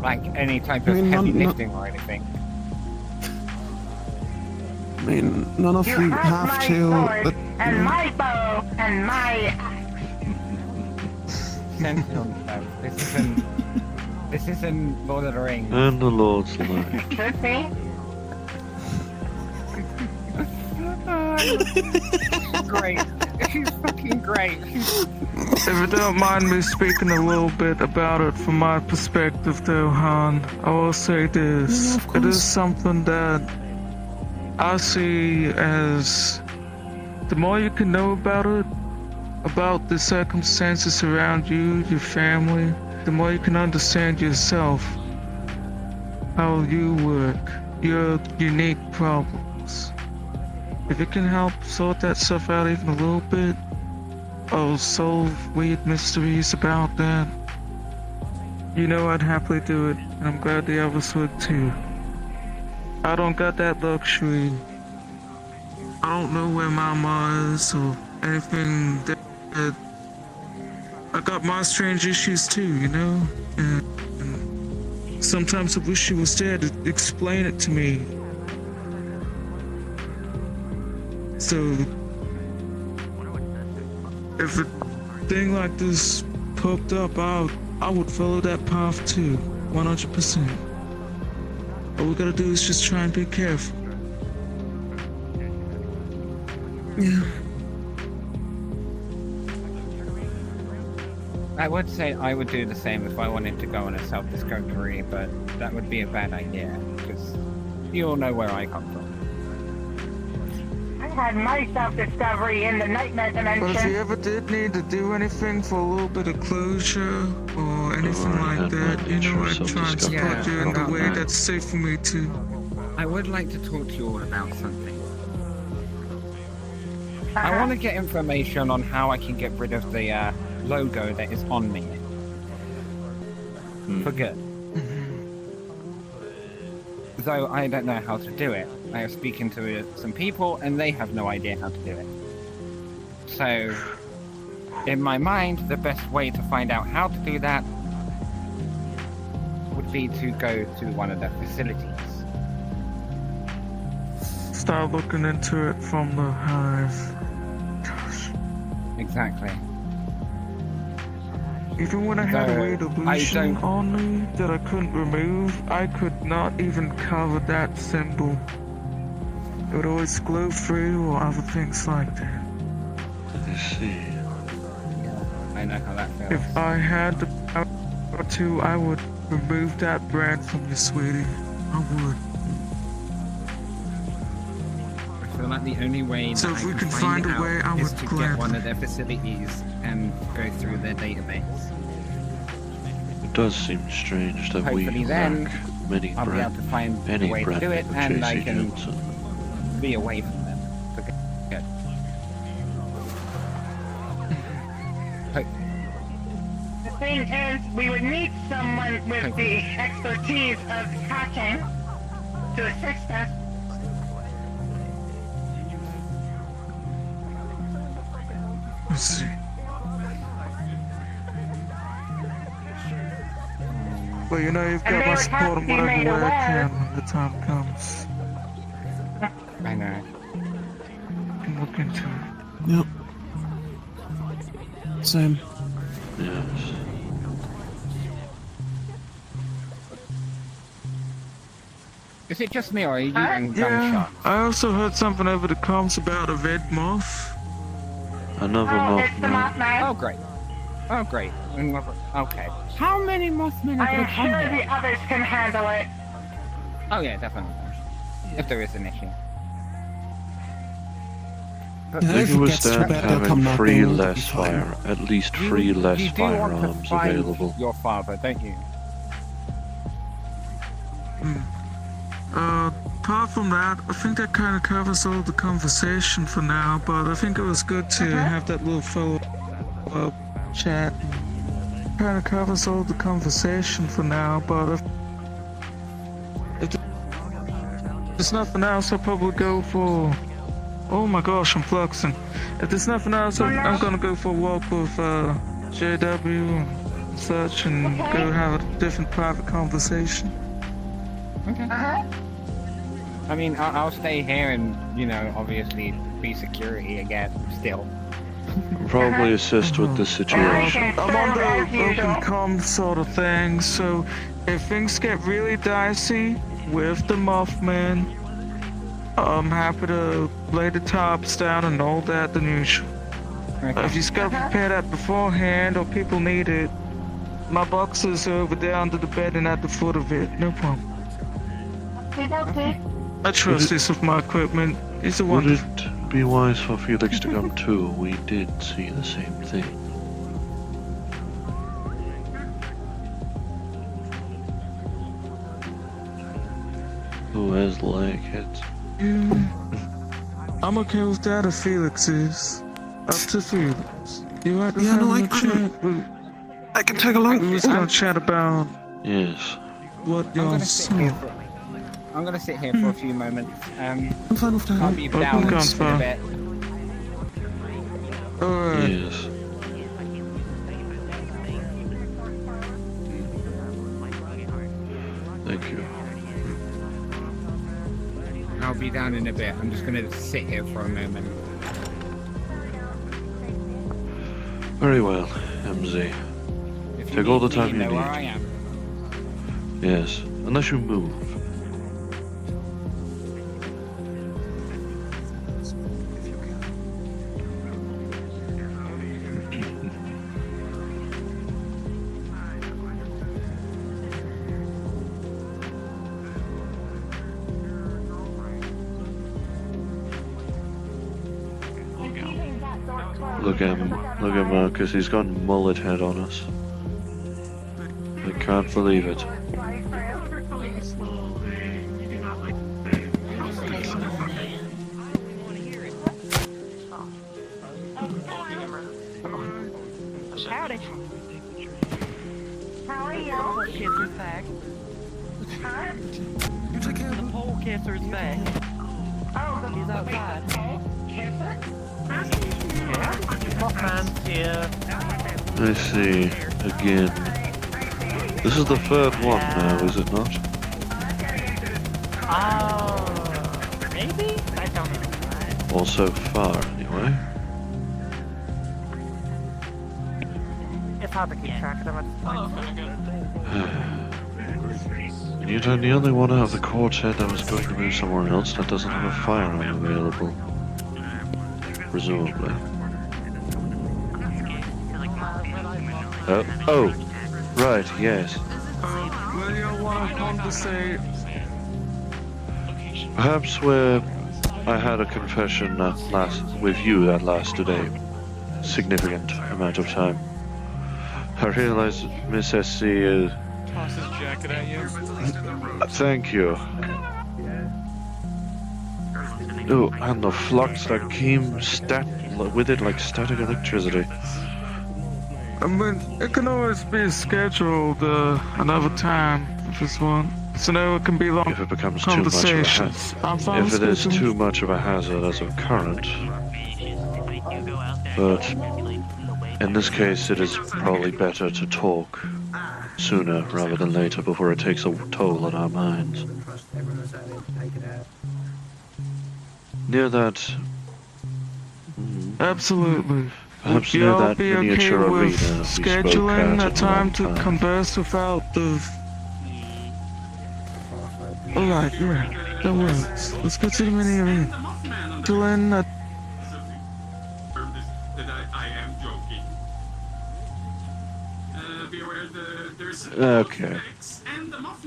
Like any type of I mean, heavy not- lifting or anything. I mean, none of You you have have my to. sword and my bow and my Sentinel stuff. This isn't Lord of the Rings. And the Lord's light. Should be. Great. She's fucking great. If you don't mind me speaking a little bit about it from my perspective, though, Han, I will say this. Yeah, of It is course. something that I see as the more you can know about it, about the circumstances around you, your family, the more you can understand yourself, how you work, your unique problems. If it can help sort that stuff out even a little bit, or solve weird mysteries about that, you know I'd happily do it, and I'm glad the others would too. I don't got that luxury. I don't know where Mama is or anything that. I got my strange issues too, you know? And sometimes I wish she was there to explain it to me. So, if a thing like this popped up, I would follow that path too, 100%. All we gotta do is just try and be careful. Yeah. I would say I would do the same if I wanted to go on a self-discovery, but that would be a bad idea, because you all know where I come from. I had my self-discovery in the nightmare But if you dimension. ever did need to do anything for a little bit of closure or anything like that, you know I'd try and support you in the way that's safe for me too. I would like to talk to you all about something. I want to get information on how I can get rid of the logo that is on me. For good. Though I don't know how to do it. I was speaking to some people and they have no idea how to do it. So, in my mind, the best way to find out how to do that would be to go to one of the facilities. Start looking into it from the hive. Exactly. Even when I had a weird illusion don't- on me that I couldn't remove, I could not even cover that symbol. It would always glow through or other things like that. I see. I know how that feels. If I had the power to, I would remove that brand from you, sweetie. I would. I feel like the only way So that if I we can can find find a out way, I is would to gladly. get one of their facilities and go through their database. It does seem strange that Hopefully we then, lack many I'll be able to find a any way to brand do it, of and I J.C. can Johnson. be away from them. For good. The thing is, we would need someone with the expertise of hacking to assist us. Let's see. Well, you know, you've And got they my would have support to in be whatever made way I aware. can when the time comes. I know. I can look into it. Yep. Same. Yes. 'Cause, Is it just me or are you Huh? hearing Yeah, gunshots? I also heard something over the comms about a red moth. Another Oh, it's the Mothman. Mothman. Oh, great. Oh, great. Okay. How many Mothmen I have am we come sure here? the others can handle it. Oh, yeah, definitely. If there is an issue. But Yeah, They if can it gets too withstand bad, they'll come having three knocking. less fire, at least three you less do want to firearms find available. your father, don't you? Apart from that, I think that kind of covers all the conversation for now, but I think it was good to have that little follow-up chat. Kind of covers all the conversation for now, but if there's nothing else, I'll probably go for... Oh my gosh, I'm fluxing. If there's nothing else, I'm gonna go for a walk with JW and such and go have a different private conversation. Okay. I mean, I'll stay here and, you know, obviously be security again, still. Probably assist with the situation. I'm on the open comm sort of thing, so if things get really dicey with the Mothman, I'm happy to lay the tops down and all that the usual. If you just gotta prepare that beforehand or people need it, my boxes are over there under the bed and at the foot of it, no problem. I trust this with my equipment. It's a Would wonderful. it be wise for Felix to come too? We did see the same thing. Who has leg hits? I'm okay with that if Felix is. Up to Felix. You like to Yeah, no, have a chat? I can take a look. We was gonna chat about Yes. what I'm y'all gonna sit here saw. for, I'm gonna sit here for a few moments. I'm fine with that. I'll be down in a bit. Alright. Yes. Thank you. I'll be down in a bit. I'm just gonna sit here for a moment. Very well, MZ. If you Take all the need me, time you know where I need. am. Yes, unless you move. Look at Marcus, he's got mullet head on us. I can't believe it. Howdy. How are you? The kisser's back. Huh? The pole kisser's back. Oh, He's outside. Kisser? Yeah. Mothman's here. I see. Again. This is the third one now, is it not? Maybe? I don't know. Or so far, anyway. It's hard to keep track of them at this point. And yet I'm the only one out of the quartet that was going to move somewhere else that doesn't have a firearm available. Presumably. Oh, right, yes. Well, you want to conversate? Perhaps where I had a confession with you that lasted a significant amount of time. I realize Miss SC is... Toss his jacket at you. Thank you. Oh, and the flux that came with it like static electricity. I mean, it can always be scheduled another time if it's one. So now it can be long If it becomes too much of a conversations. I'm fine if with it is scheduling. too much of a hazard as of current. But in this case, it is probably better to talk sooner rather than later before it takes a toll on our minds. Near that... Absolutely. Perhaps Would near y'all that be okay miniature with arena we spoke scheduling at a in time long to time. converse without the Alright, yeah, that works. Let's go to the mini arena. Dylan, I am joking. Be aware there's Okay.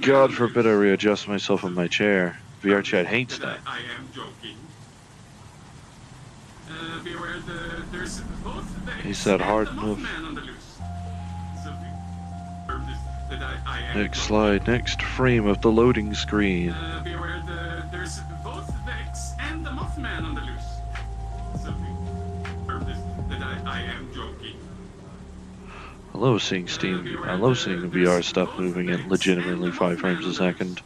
God forbid I readjust myself in my chair. VR chat hates that. I am joking. Be aware there's both He said hard enough. man on the loose. That I am Next slide, next frame of the loading screen. Be aware there's both Vex and the Mothman on the loose. That I am joking. I love seeing Steam. I love seeing the VR stuff moving at legitimately 5 frames a second.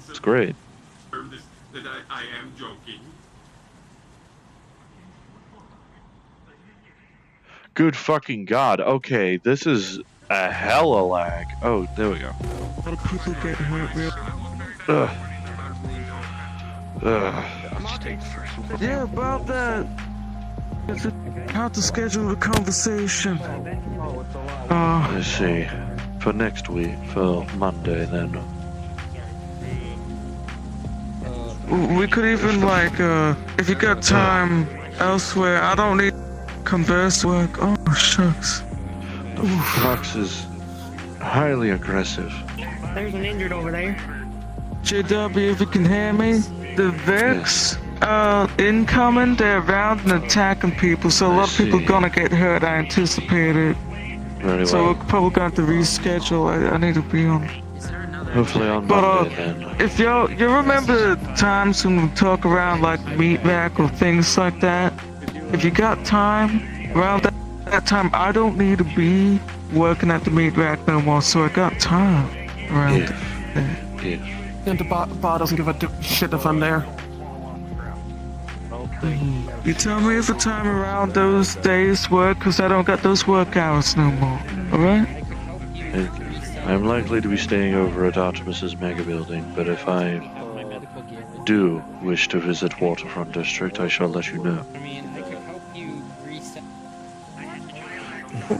It's great. That I am joking. Good fucking god. Okay, this is a hella lag. Oh, there we go. a lot of people get hurt real. Ugh. Yeah, about that. It's how to schedule a conversation. Let's see. For next week, for Monday, then. We could even like, if you got time elsewhere, I don't need converse work. Oh shucks. The Fox is highly aggressive. There's an injured over there. JW, if you can hear me, the Vex incoming. They're around and attacking people, so a lot of people gonna get hurt. I anticipate it. Very So well. we're probably going to reschedule. I need to be on. Hopefully on But Monday, then. if you remember times when we talk around like meat rack or things like that, if you got time around that time, I don't need to be working at the meat rack no more, so I got time around If. And the bar doesn't give a shit if I'm there. You tell me if a time around those days work, cause I don't got those work hours no more. Alright? I'm likely to be staying over at Artemis's mega building, but if I do wish to visit Waterfront District, I shall let you know. I mean, I could help you reset.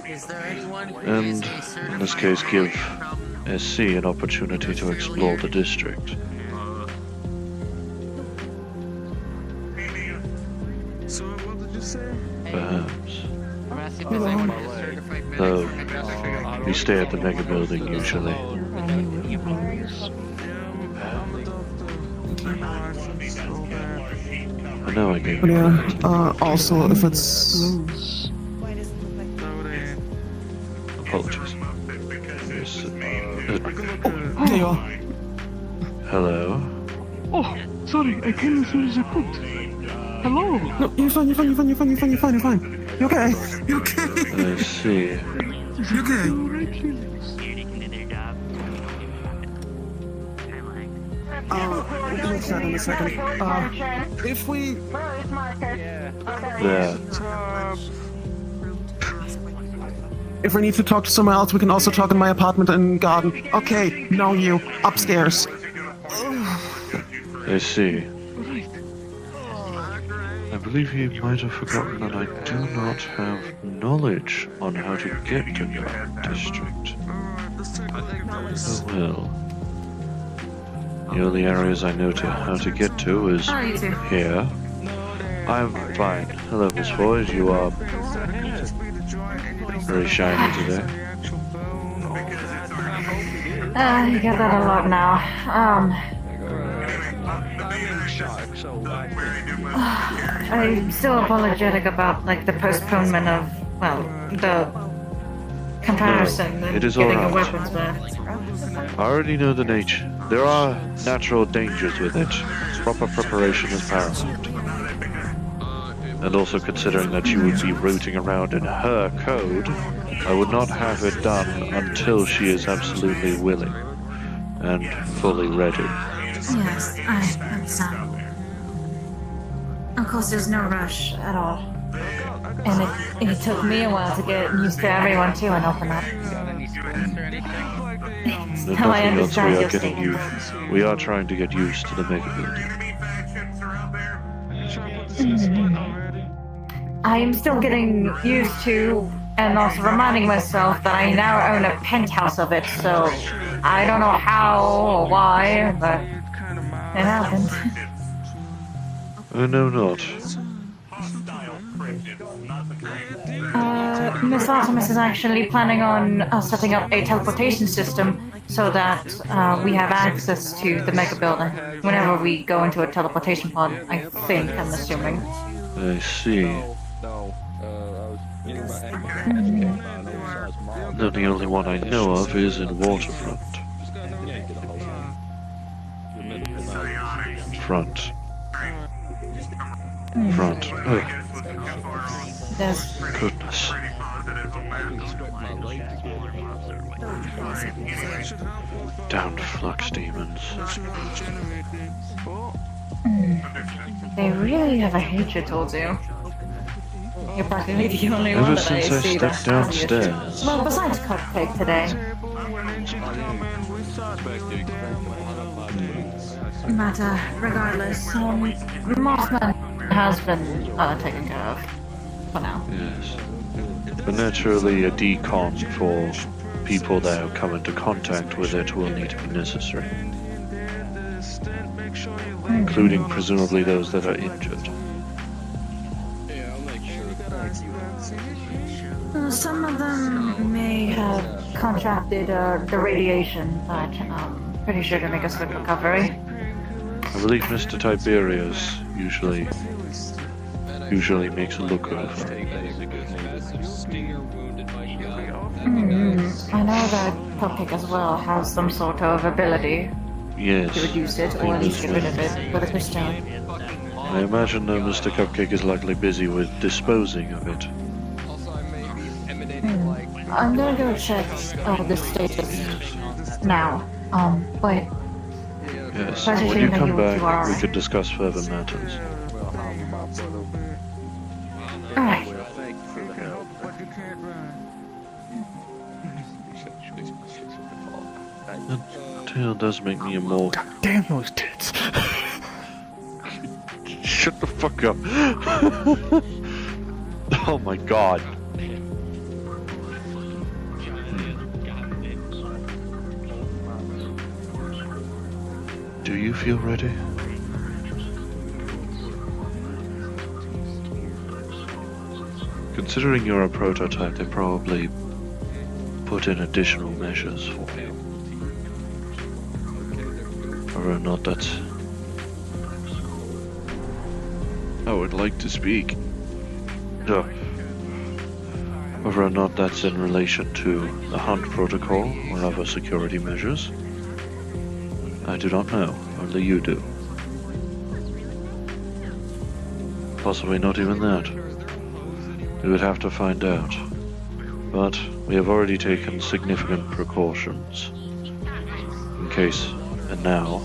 Is there anyone who And is a certified in this case, give SC an opportunity to explore the district. So what did you say? Perhaps. I'm asking if there's anyone who's a certified medic. Though, we stay at the mega building usually. I know I gave But you yeah, also if it's... apologies. Yes, There you are. hello? Oh, sorry, I came as soon as I could. Hello? No, you're fine, you're fine, you're fine, you're fine, you're fine, you're fine, you're fine. You okay? You okay? I see. You okay? We'll chat in a second. If we... There. If we need to talk to someone else, we can also talk in my apartment and garden. Okay, no you. Upstairs. I see. I believe he might have forgotten that I do not have knowledge on how to get to Garden District. Oh well. The only areas I know how to get to is here. I'm fine. Hello, Miss Boyd. You are very shiny today. You get that a lot now. I'm still apologetic about like the postponement of, well, the comparison and it is getting all a right. weapons back. I already know the nature. There are natural dangers with it. Proper preparation is paramount. And also considering that you would be rooting around in her code, I would not have it done until she is absolutely willing and fully ready. Yes, I understand. Of course, there's no rush at all. And it took me a while to get used to everyone too and open up. There's Now I nothing else we understand are your getting statement. used. We are trying to get used to the mega building. I am still getting used to and also reminding myself that I now own a penthouse of it, so I don't know how or why, but It happened. I know not. Miss Artemis is actually planning on setting up a teleportation system so that we have access to the mega building whenever we go into a teleportation pod, I think, I'm assuming. I see. No, the only one I know of is in Waterfront. Front. Front. Ugh. There's... Goodness. Damned flux demons. They really have a hatred towards you. You're practically the only Ever one that I since I see stepped that's obvious. downstairs. Well, besides Cupcake today. Matter, regardless, Mothman has been taken care of. For now. Yes. But naturally a decon for people that have come into contact with it will need to be necessary. Including presumably those that are injured. Some of them may have contracted the radiation, but pretty sure to make a swift recovery. I believe Mr. Tiberius usually makes a look over. I know that Cupcake as well has some sort of ability Yes. to reduce it, or at least get rid of it with a crystal. I imagine though Mr. Cupcake is likely busy with disposing of it. I'm gonna go check the status now. But Yes. Pleasure When you to know come you back, are. we could discuss further matters. alright. That tail does make me a more... Damn those tits. Shut the fuck up. Oh my god. Do you feel ready? Considering you're a prototype, they probably put in additional measures for you. Whether or not that's... I would like to speak. Whether or not that's in relation to the hunt protocol or other security measures, I do not know. Only you do. Possibly not even that. We would have to find out. But we have already taken significant precautions. In case, and now,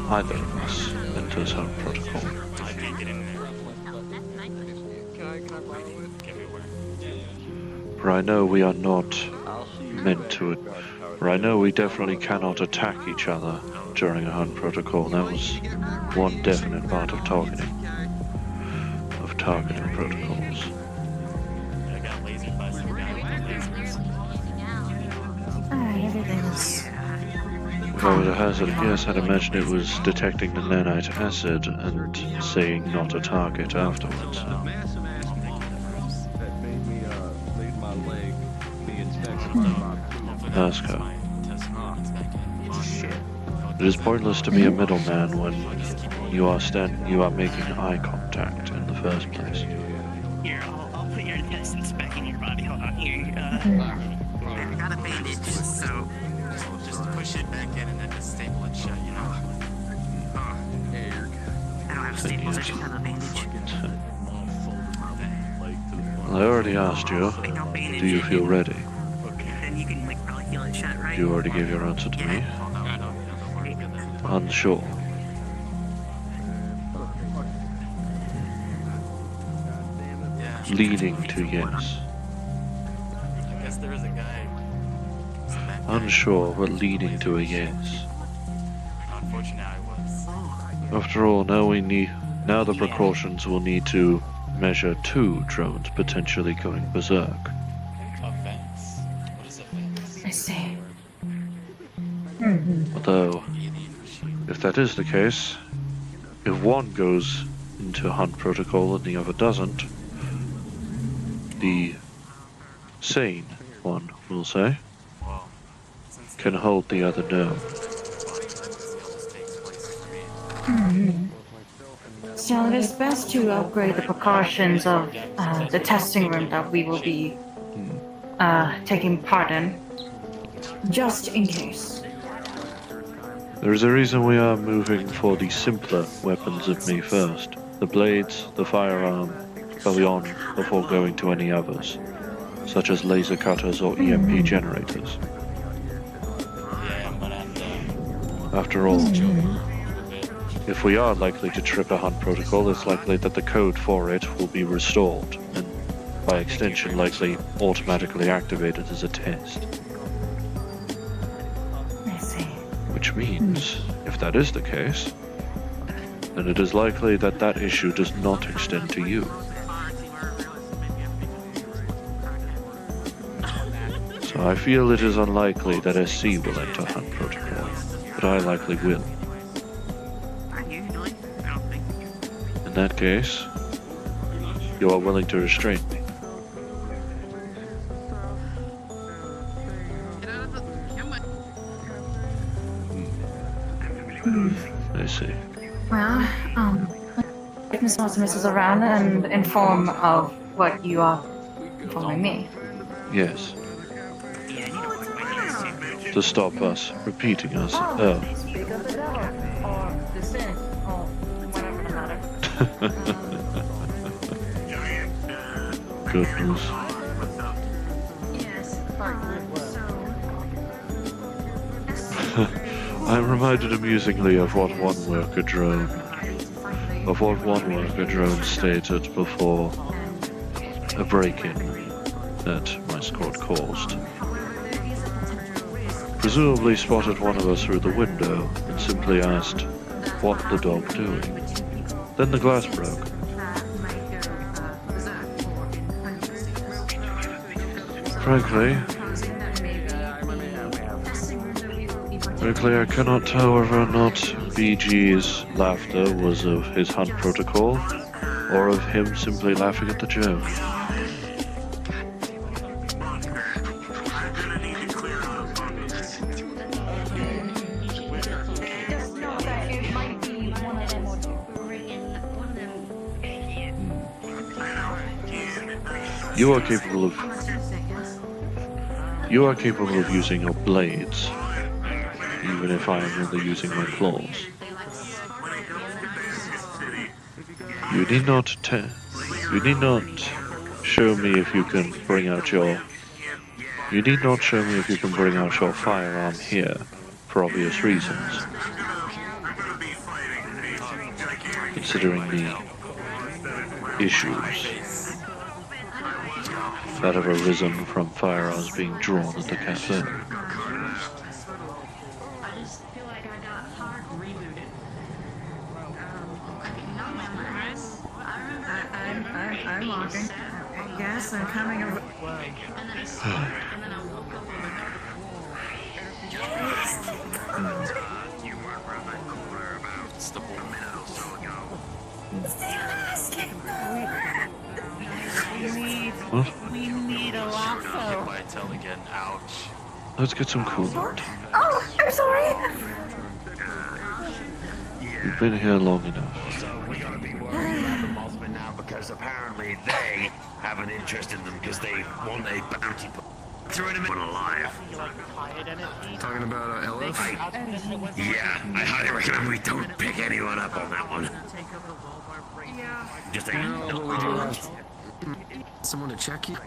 either of us enters hunt protocol. For I know we are not meant to, for I know we definitely cannot attack each other during a hunt protocol. That was one definite part of targeting protocols. Alright, everything is... If I was a hazard, yes, I'd imagine it was detecting the nanite acid and saying not a target afterwards. Pasco. It is pointless to be a middleman when you are making eye contact in the first place. Here, I'll put your intestines back in your body. Hold on. Here, I got a bandage, so just push it back in and then just staple it shut, you know? I don't have staples, I just have a bandage. Well, I already asked you, do you feel ready? Then you can, like, probably feel it shut, right? You already gave your answer to me. Unsure. Leaning to yes. I guess there is a guy. Unsure, but leaning to a yes. Unfortunately, I was. After all, now the precautions will need to measure 2 drones potentially going berserk. Offense? What is offense? I see. Although, if that is the case, if one goes into hunt protocol and the other doesn't, the sane one, we'll say, can hold the other down. So it is best to upgrade the precautions of the testing room that we will be taking part in, just in case. There is a reason we are moving for the simpler weapons of me first. The blades, the firearm, early on before going to any others, such as laser cutters or EMP generators. After all, if we are likely to trip a hunt protocol, it's likely that the code for it will be restored, and by extension likely automatically activated as a test. I see. Which means, if that is the case, then it is likely that that issue does not extend to you. So I feel it is unlikely that SC will enter hunt protocol, but I likely will. In that case, you are willing to restrain me. I see. Well, if Miss Artemis is around and inform of what you are informing me. Yes. To stop us repeating us. Speak of the devil, or the sin, or whatever the matter. Goodness. Yes, I'm reminded amusingly of what one worker drone stated before a break-in that my squad caused. Presumably spotted one of us through the window and simply asked, "What the dog doing?" Then the glass broke. Frankly, I cannot tell whether or not BG's laughter was of his hunt protocol, or of him simply laughing at the joke. Just know that it might be one of them or two. You are capable of using your blades, even if I am only using my claws. You need not show me if you can bring out your firearm here, for obvious reasons. Considering the issues that have arisen from firearms being drawn at the cafe. I'm walking. Yes, I'm coming over. What? We need a lasso. Let's get some coolant. Oh, I'm sorry. You've been here long enough. We gotta be worried about the Mothman now because apparently they have an interest in them because they want a bounty. Throwing them in alive. Talking about LF? Yeah, I highly recommend we don't pick anyone up on that one. Just a someone to check you.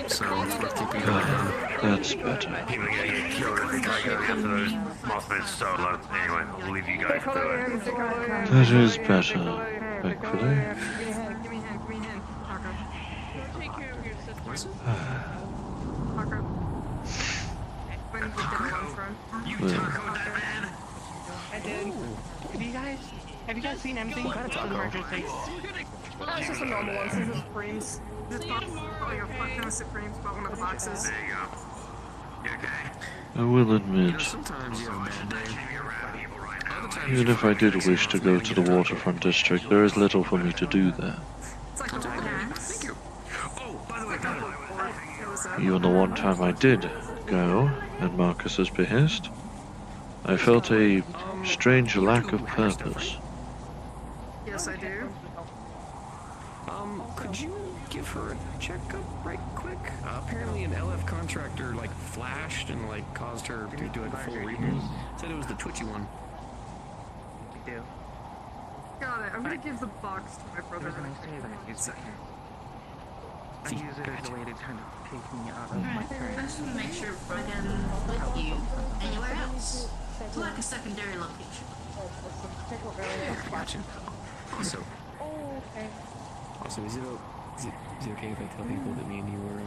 So it's worth keeping an eye on. That's better. People are gonna get killed if they try going after those Mothman solo. Anyway, we'll leave you guys to it. That is better, thankfully. I did. Have you guys seen anything on emergency? It's just a normal one. This is Supremes. Just oh, you're fucking Supremes, but one of the boxes. There you go. You okay? I will admit, Sometimes you have a bad day. Even if I did wish to go to the waterfront district, there is little for me to do there. Thank you. Even the one time I did go, at Marcus's behest, I felt a strange lack of purpose. Yes, I do. Could you give her a checkup right quick? Apparently an LF contractor, like, flashed and, like, caused her to do, like, a full reboot. Said it was the twitchy one. We do. Got it. I'm gonna give the box to my brother. I use it as a way to kind of take me out of my current. I just want to make sure I can put you anywhere else. To like a secondary location. Gotcha. Also, is it okay if I tell people that me and you were,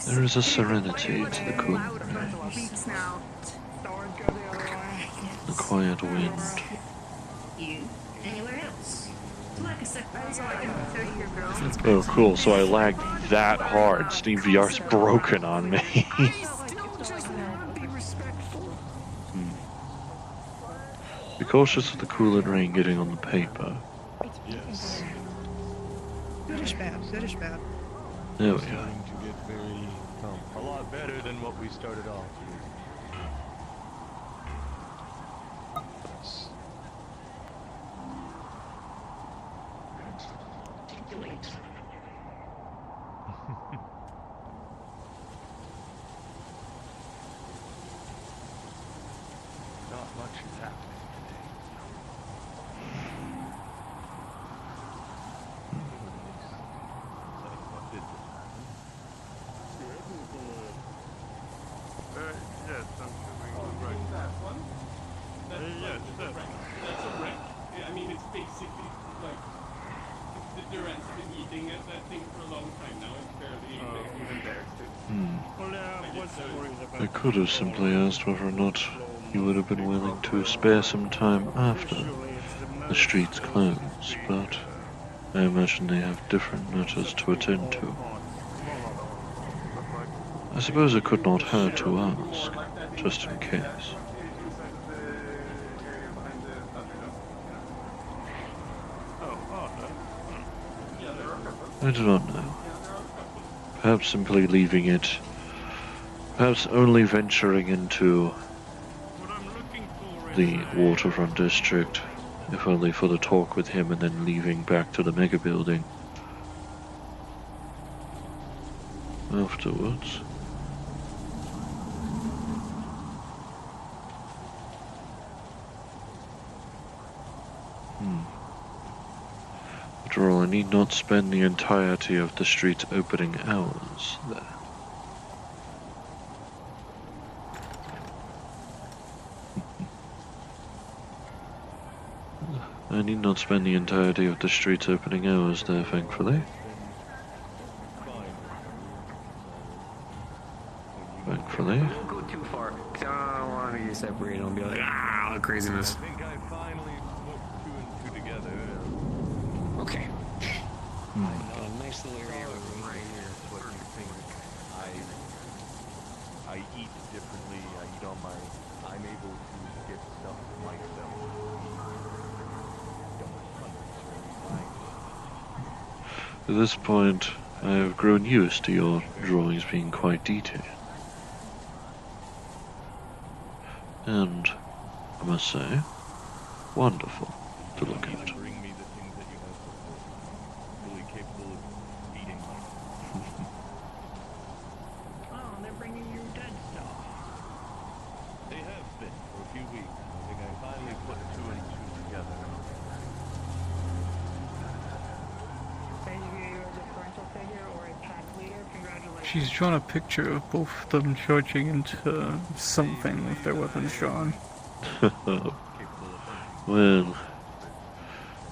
There is a serenity to the cool, the quiet wind. You anywhere else. To like a secondary. Oh, cool. So I lagged that hard. Steam VR's broken on me. Be cautious of the coolant rain getting on the paper. Yes. Good is bad. Good is bad. There we go. Starting to get very, a lot better than what we started off with. Not much is happening. Yes, I'm sure right. That one? Yes, That's a wreck. I mean, it's basically like the Durant's been eating that thing for a long time now. It's barely even there. I could have simply asked whether or not you would have been willing to spare some time after the streets close, but I imagine they have different matters to attend to. I suppose it could not hurt to ask, just in case. I do not know. Perhaps simply leaving it. Perhaps only venturing into the waterfront district, if only for the talk with him and then leaving back to the mega building afterwards. After all, I need not spend the entirety of the street's opening hours there. I need not spend the entirety of the street's opening hours there, thankfully. Thankfully. Don't go too far, 'cause I don't want to get separated and be like, all the craziness. I think I finally put two and two together. Okay. A nice little area right here. What you think? I eat differently. I eat on my. I'm able to get stuff myself. At this point, I have grown used to your drawings being quite detailed. And, I must say, wonderful to look at. Bring me the things that you have before. Fully capable of eating. Oh, they're bringing you dead stuff. They have been for a few weeks. I think I finally put two and two together. She's drawn a picture of both of them charging into something with their weapons drawn. Well,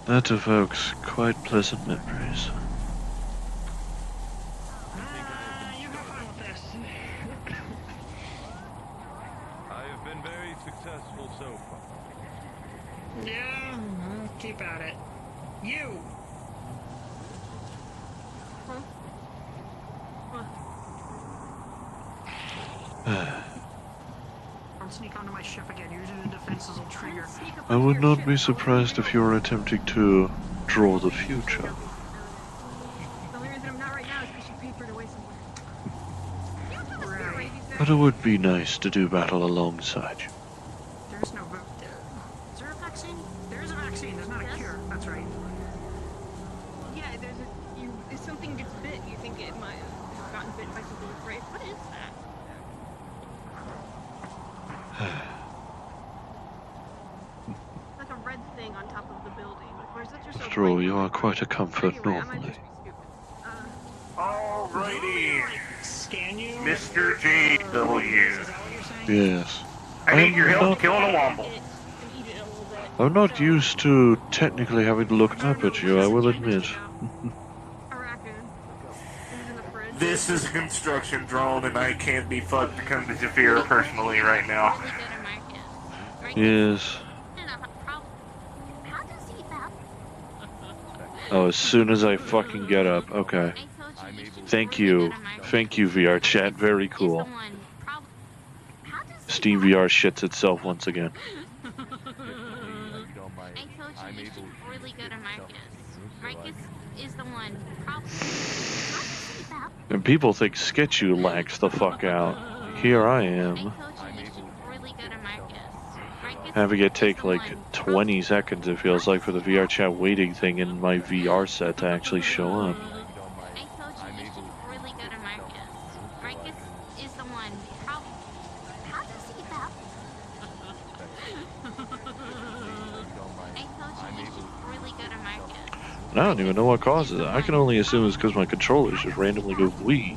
that evokes quite pleasant memories. I have been very successful so far. Yeah, keep at it. You! sneak onto my ship again. Usually the defenses will trigger. I would not be surprised if you were attempting to draw the future. The only reason I'm not right now is because she papered away somewhere. Right. But it would be nice to do battle alongside you. There's no. Is there a vaccine? There is a vaccine. There's not a cure. That's right. Yeah, if something gets bit, you think it might have gotten bit by something great. What is that? Like a red thing on top of the building. Or is that just After all, you are quite a comfort normally. Alrighty. Scan you? Mr. JW. Yes. I need your help killing a womble. I'm not used to technically having to look up at you, I will admit. This is a construction drone, and I can't be fucked to come to Zafira personally right now. Yes. Oh, as soon as I fucking get up. Okay. Thank you. Thank you, VR chat. Very cool. Steam VR shits itself once again. Really good at Marcus. Marcus is the one. And people think Sketchu lags the fuck out. Here I am. Having it take like 20 seconds, it feels like, for the VR chat waiting thing in my VR set to actually show up. Marcus is the one. How does he that? I told you he's really good at Marcus. I don't even know what causes it. I can only assume it's because my controllers just randomly go wee.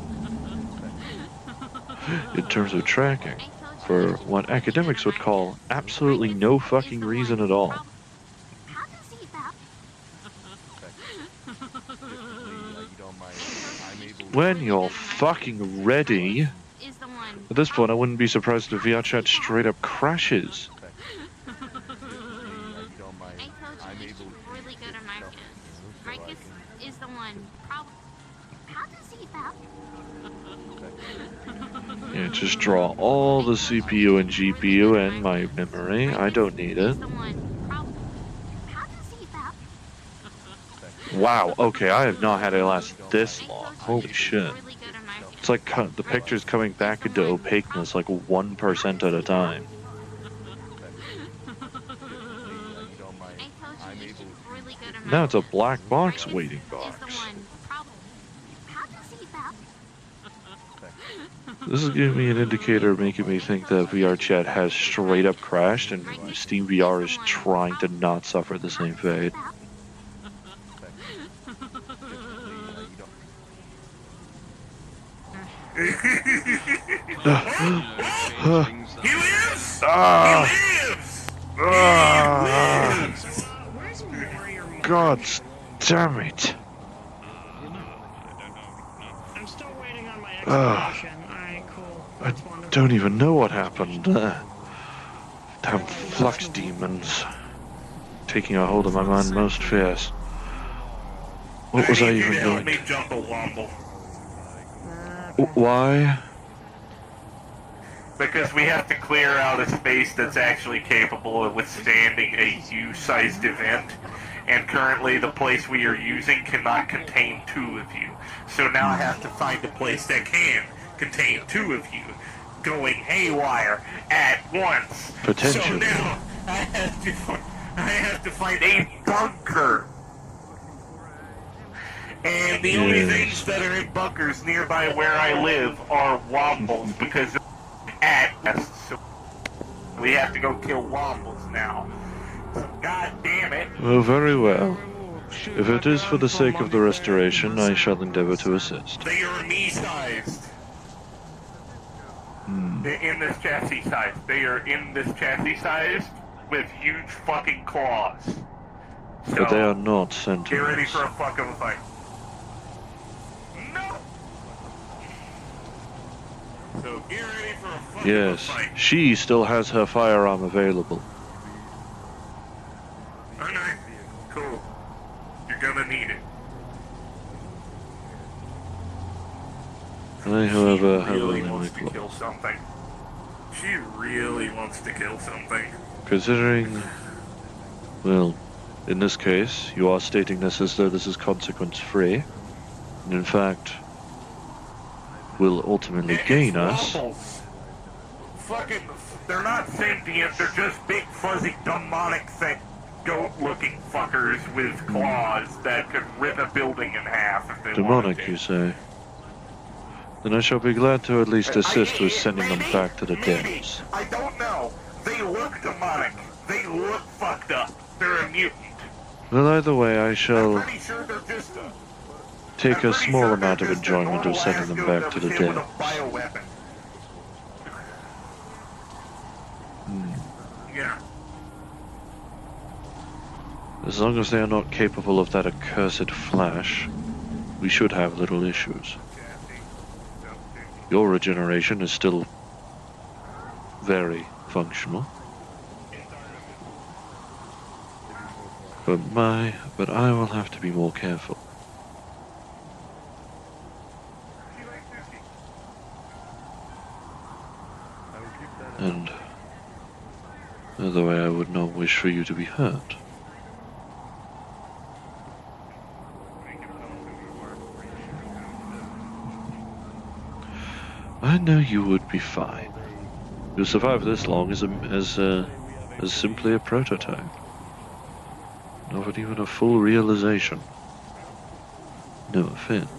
In terms of tracking, for what academics would call absolutely no fucking reason at all. When you're fucking ready. At this point, I wouldn't be surprised if VR chat straight up crashes. Marcus is the one. How does he that? Yeah, just draw all the CPU and GPU and my memory. I don't need it. Wow, okay, I have not had it last this long. Holy shit. It's like the picture's coming back into opaqueness like 1% at a time. Now it's a black box waiting box. This is giving me an indicator making me think that VR chat has straight up crashed and Steam VR is trying to not suffer the same fate. He lives! He lives! God damn it. I'm still waiting on my explanation. Alright, cool. I don't even know what happened there. Damn flux demons. Taking a hold of my mind most fierce. What was I even doing? Me jump a womble. Why? Because we have to clear out a space that's actually capable of withstanding a U-sized event, and currently the place we are using cannot contain 2 of you. So now I have to find a place that can contain 2 of you, going haywire at once. Potentially. So now I have to find a bunker. And the only things that are in bunkers nearby where I live are wombles, because at us. So we have to go kill wombles now. God damn it. Well, very well. If it is for the sake of the restoration, I shall endeavor to assist. They are me-sized. They're in this chassis size. They are in this chassis size with huge fucking claws. So, But they are not get ready sentinels. for a fucking fight. No! So get ready for a fucking Yes, fight. she still has her firearm available. Okay, cool. You're gonna need it. I, however, have Really only my wants to claws. kill something. She really wants to kill something. Considering, well, in this case, you are stating this as though this is consequence-free, and in fact, will ultimately gain us. Wobbles. Fucking, they're not sentient, they're just big, fuzzy, demonic thing. Goat-looking fuckers with claws that could rip a building in half if they wanted Demonic, to. you say? Then I shall be glad to at least assist with sending them back to the depths. I don't know. They look demonic. They look fucked up. They're a mutant. Well, either way, I I'm shall pretty sure they're just a... take a small amount of enjoyment of sending them back to the hit with a depths. bioweapon. Yeah. As long as they are not capable of that accursed flash, we should have little issues. Your regeneration is still very functional. But I will have to be more careful. And either way, I would not wish for you to be hurt. I know you would be fine. You'll survive this long as simply a prototype. Not even a full realization. No offense.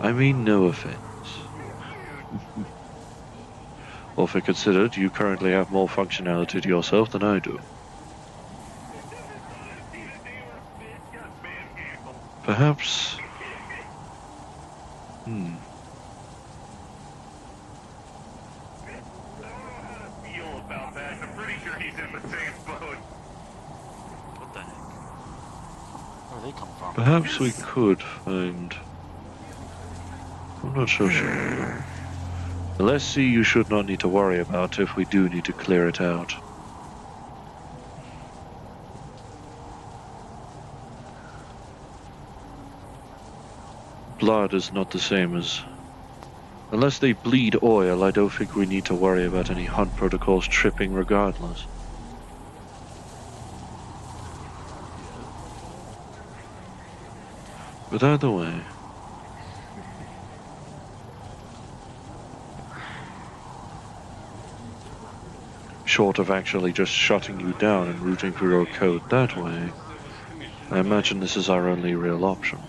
I mean no offense. All for considered, you currently have more functionality to yourself than I do. Perhaps... Feel about that. I'm pretty sure he's in the same boat. What the heck? Where they come from? Perhaps we could find... I'm not so sure. The Let's see you should not need to worry about if we do need to clear it out. Blood is not the same as... Unless they bleed oil, I don't think we need to worry about any hunt protocols tripping regardless. But either way... Short of actually just shutting you down and routing through your code that way, I imagine this is our only real option.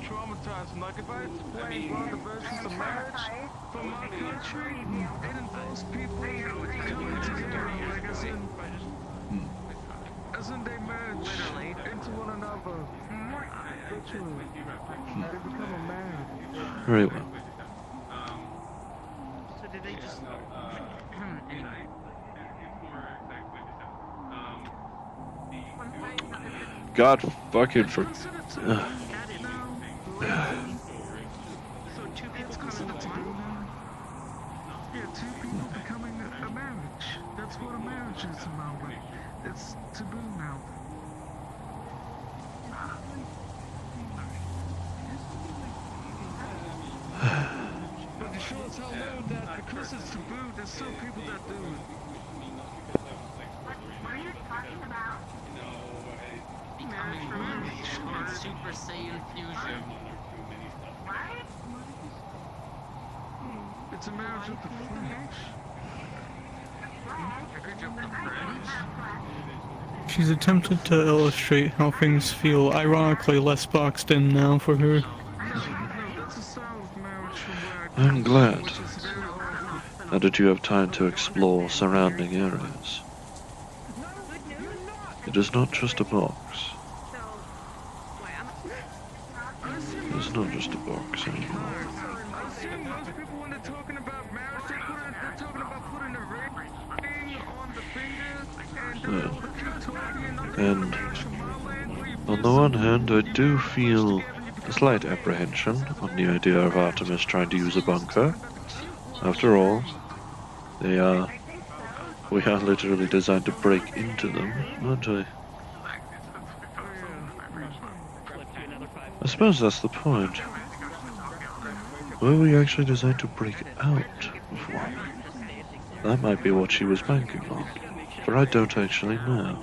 Traumatizing. Like if I explain one of the versions of marriage from my country, it involves people coming together, like as in they merge into one another. Literally. They become a man. Very well. So did they just... anyway. God fucking for... So two people coming to one? Yeah, two people becoming a marriage. That's what a marriage is in Malvern. It's taboo now. But you sure as hell know that because it's taboo, there's still people that do it. What are you talking about? Becoming Super Saiyan fusion. What? It's a marriage with the Flash. She's attempted to illustrate how things feel ironically less boxed in now for her. I'm glad. Now that you have time to explore surrounding areas. It is not just a box. It's not just a box anymore. Most people when they're talking about marriage, they're talking about putting a ring on the finger And on the one hand, I do feel a slight apprehension on the idea of Artemis trying to use a bunker. After all, they are We are literally designed to break into them, aren't we? I suppose that's the point. Were we actually designed to break out of one? That might be what she was banking on, but I don't actually know.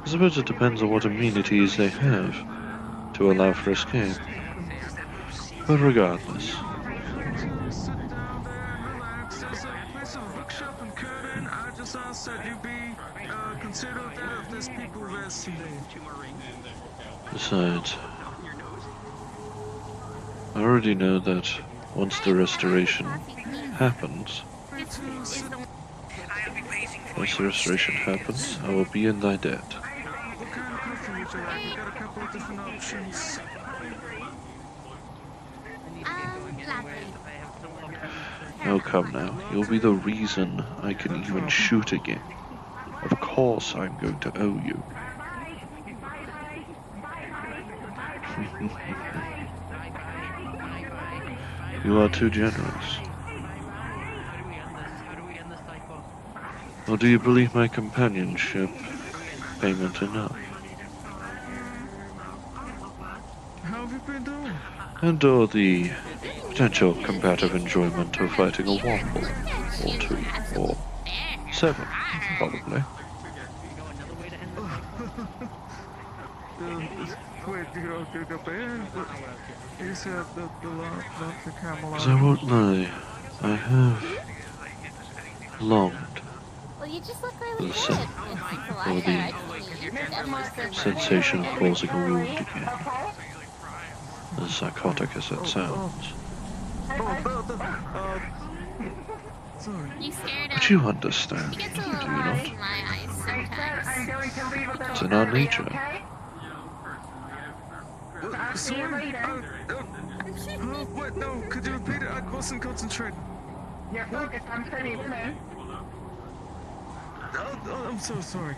I suppose it depends on what amenities they have to allow for escape. But regardless, Sit down there and relax. There's a place of a bookshop in Curtin. I just asked that you be considerate that if there's people there someday. besides, I already know that once the restoration happens, I will be in thy debt. What kind of coffee would you like? We got a couple of different options. Oh, come now. You'll be the reason I can even shoot again. Of course I'm going to owe you. You are too generous. Or do you believe my companionship payment enough? How have you been doing? And or the potential combative enjoyment of fighting a womble, or two, or 7, probably. Wait, do you go band? You said the camel. Because I won't lie, I have longed Well, you just look for really the, good. for the sensation of causing a wound again. As psychotic as it sounds. You scared But you understand, He gets do a you little not? lost in my eyes sometimes. It's in our nature. Sorry. What? No, could you repeat it? I wasn't concentrating. You're focused on pretty women. Oh, I'm so sorry.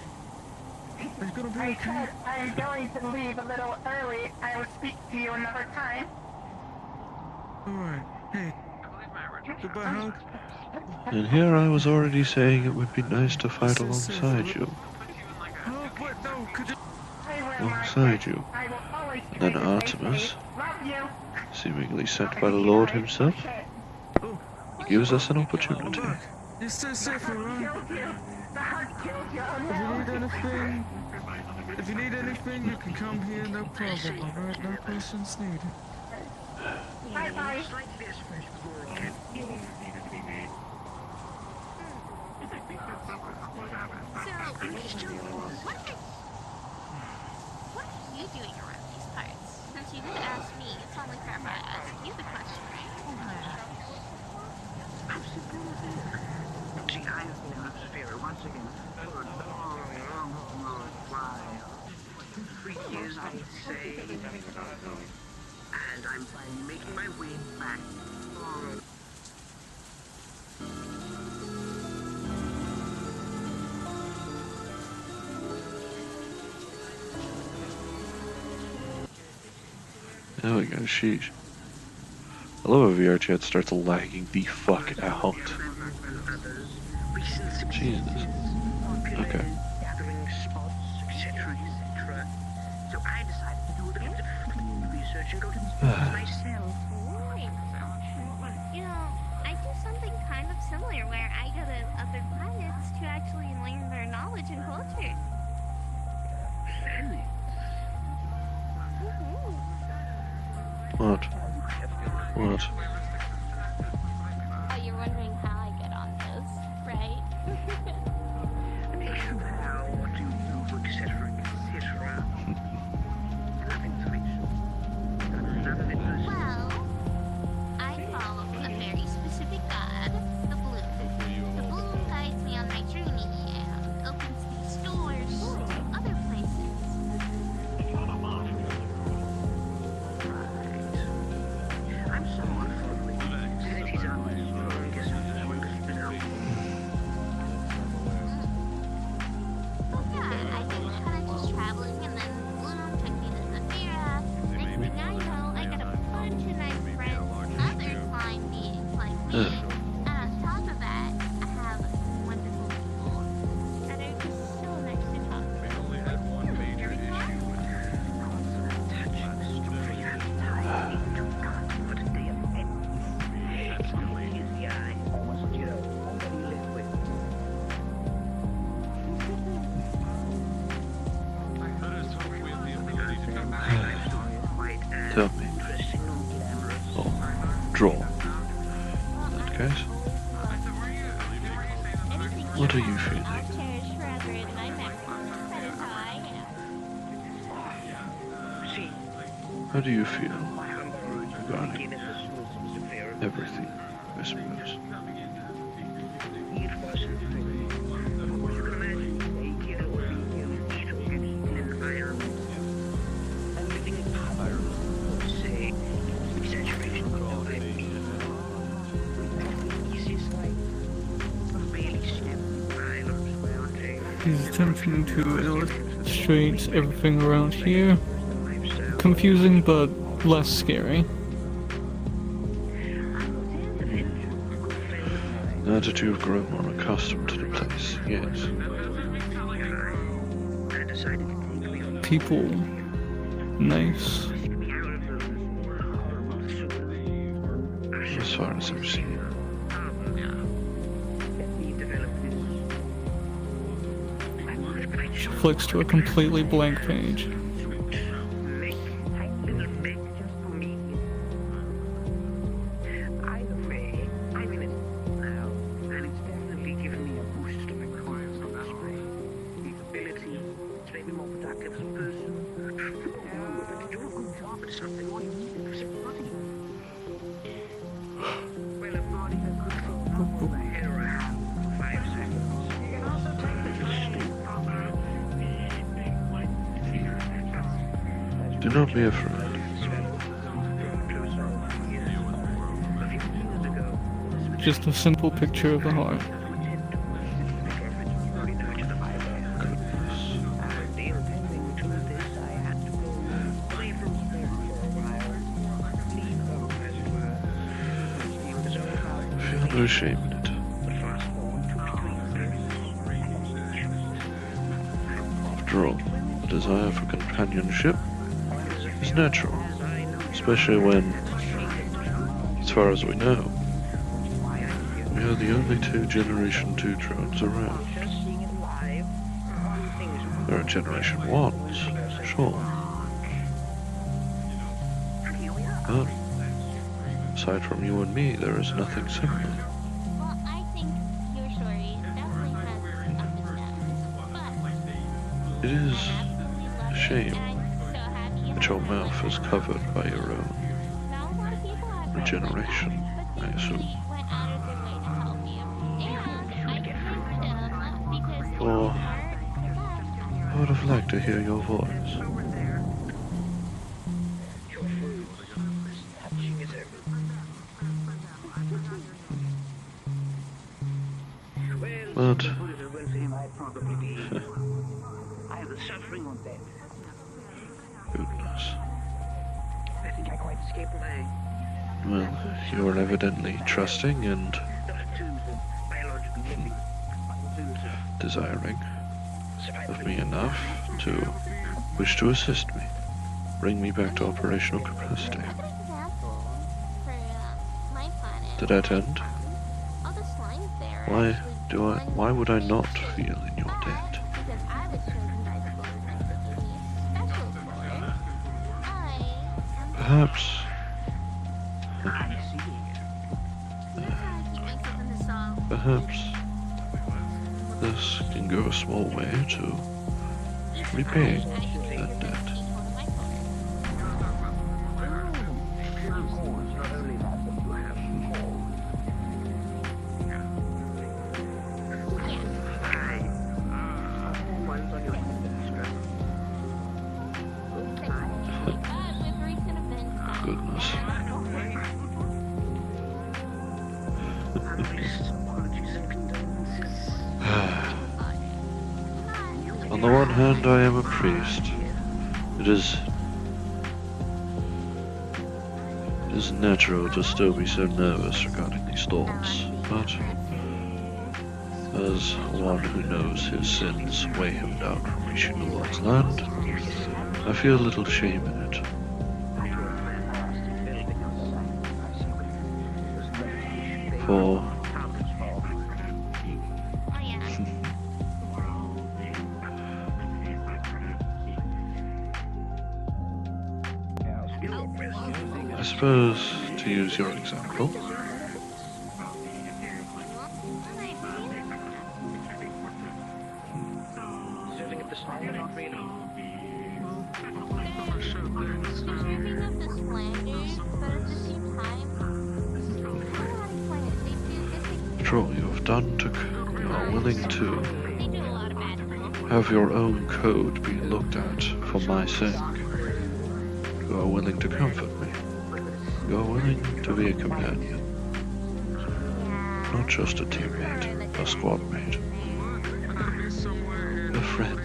Are you gonna be okay? I said I'm going to leave a little early. I will speak to you another time. Alright. Hey. Goodbye, hug. And here I was already saying it would be nice to fight alongside you. Oh, what? No, could you? Alongside you. Then Artemis, seemingly sent by the Lord himself, gives us an opportunity. You stay safe, alright? If you need anything, you can come here, no problem, alright? No questions needed. Bye-bye. What are you doing around these parts? Since you did ask me, it's only fair if I ask you the question, right? See, I have been in this sphere once again for a long while. 3 years, I'd say. And I'm finally making my way back. There we go, sheesh. I love a VR chat starts lagging the fuck out. Jesus. Okay. Gathering spots, etc., etc. So I decided to do a little bit of research and go to these places myself. You know, I do something kind of similar where I go to other planets to actually learn their knowledge and culture. What? What? Oh, you're wondering how I get on those, right? How do you, etc., etc. Well, I follow a very specific god, the Bloom. The Bloom guides me on my journey and opens these doors to other places. I'm somewhat following cities are my strongest now. Yeah, I've been kind of just traveling, and then Bloom took me to Zafira. Next thing I know, I got a bunch of nice friends, other flying beings like me. And on top of that, case. What are you feeling? How do you feel regarding everything, I suppose? He's attempting to illustrate everything around here. Confusing, but less scary. Now that you've grown more accustomed to the place, yes. People. Nice. As far as I've seen. She flicks to a completely blank page. Do not be afraid. Just a simple picture of the heart. Feel no shame in it. After all, the desire for companionship is natural, especially when, as far as we know, we are the only two Generation 2 drones around. There are Generation 1s, sure. But, aside from you and me, there is nothing similar. Well, I think your story definitely has ups and downs, but It is a shame that your mouth is covered by your own regeneration, I assume. Or I would have liked to hear your voice. But goodness. Well, you are evidently trusting and desiring of me enough to wish to assist me. Bring me back to operational capacity. To that end, why would I not feel in your debt? Perhaps this can go a small way to repaying that debt. Goodness. On the one hand, I am a priest. It is natural to still be so nervous regarding these thoughts, but as one who knows his sins weigh him down from reaching the Lord's land, I feel a little shame in it. For I suppose, to use your example, after all you have done, you are willing to have your own code be looked at for my sake. You are willing to comfort me. You are willing to be a companion. Not just a teammate, a squad mate. A friend.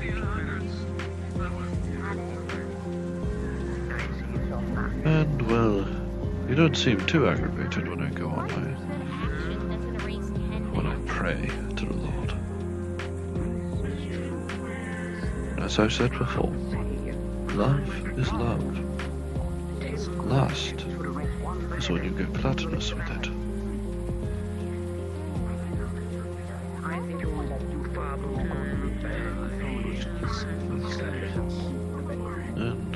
And, well, you don't seem too aggravated when I go on when I pray to the Lord. As I've said before, love is love. Lust is when you get gluttonous with it. And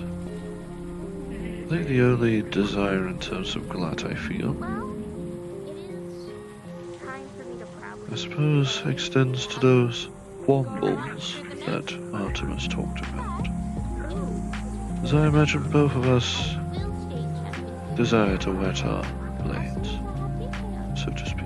I think the only desire in terms of glut I feel, I suppose, extends to those wombles that Artemis talked about. As I imagine both of us desire to wet our blades, so to speak.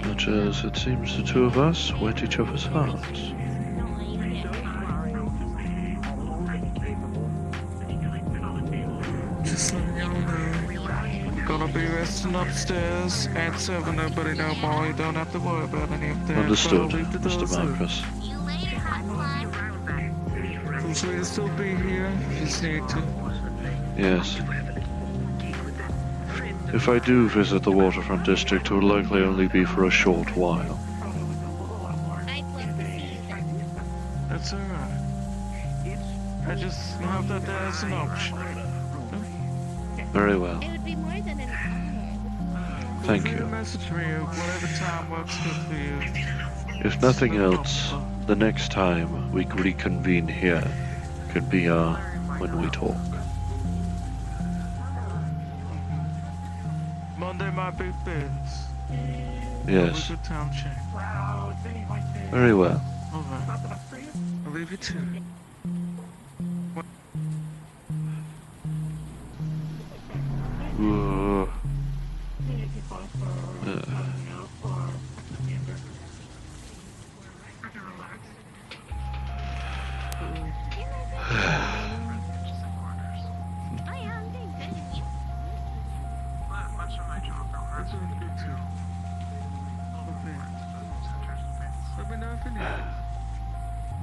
Much as it seems the two of us wet each other's hearts. Just let y'all know. Gonna be resting upstairs at 7. Nobody no more. You don't have to worry about any of that. Understood, But I'll leave the Mr. doors Marcus. open. Feel free to still be here if you just need to. Yes. If I do visit the waterfront district, it will likely only be for a short while. That's alright. I just have that as an option. Very well. It would be more than an hour. Thank Feel free to you. message me whatever time works good for you. If nothing else, the next time we reconvene here could be when we talk. Monday might be bids. Yes. Good time check. Very well. Alright. I'll leave you to it.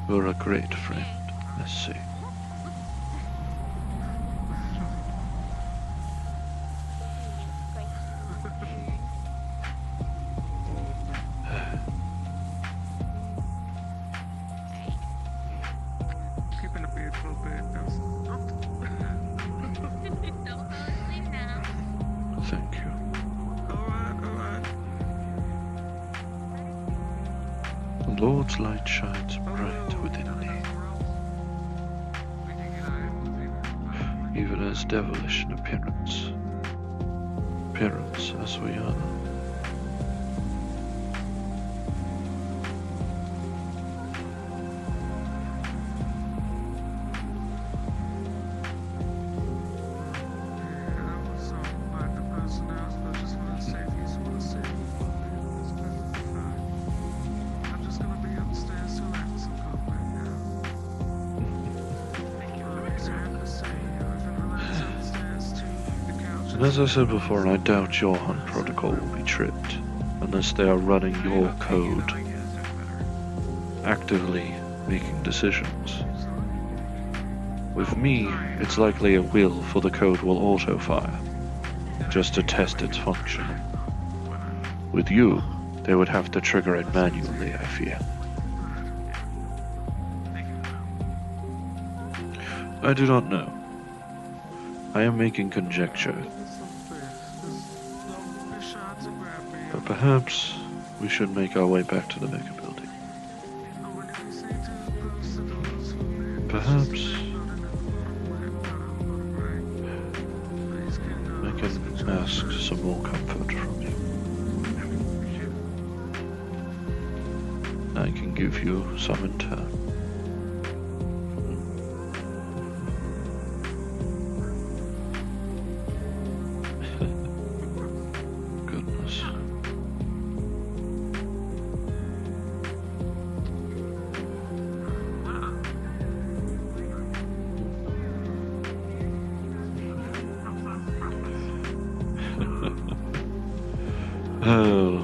You're a great friend. Let's see. Keeping the beard for a bit. Thank you. Alright. The Lord's light shines bright within thee, even as devilish in appearance as we are. And as I said before, I doubt your hunt protocol will be tripped, unless they are running your code, actively making decisions. With me, it's likely a will for the code will auto-fire, just to test its function. With you, they would have to trigger it manually, I fear. I do not know. I am making conjecture. But perhaps we should make our way back to the mega building. Perhaps I can ask some more comfort from you. I can give you some in turn. Oh.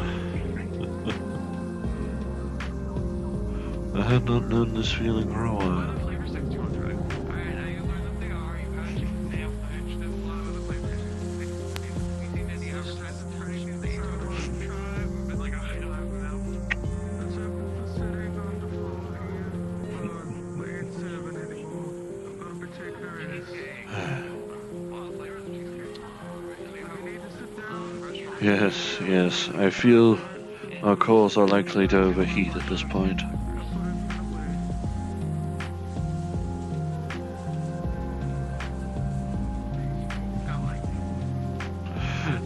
I had not known this feeling for a while. Yes, yes, I feel our cores are likely to overheat at this point.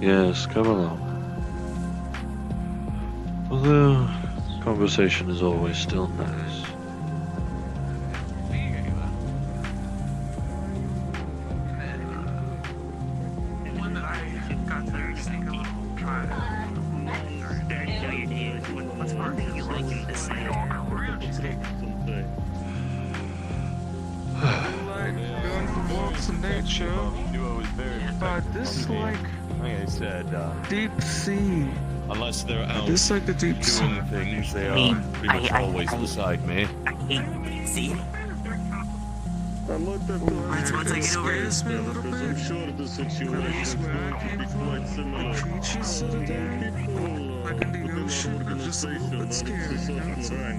Yes, come along. Although, conversation is always still nice. I said, deep sea. unless they're out This like the deep sea. doing things, they are pretty much always beside me. See? Once I get over I'm sure the situation is going to be quite similar. Creatures that are there, like in the ocean, are just a little bit scary.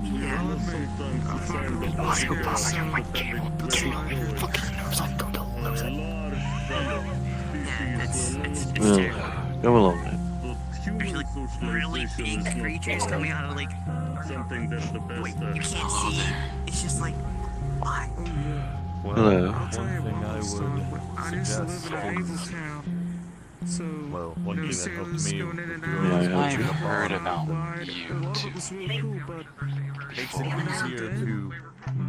You know? So, Well, come along then. There's like really big creatures coming out of like something that's the best. Wait, you can't see. It's just like why? Hello. One thing I would I used to live suggest in an evil is, town. So, well, one you know, thing that helped sailors me going in and with out. Yeah, I I've heard heard about Wide. you A lot of two it was really cool, but makes it easier to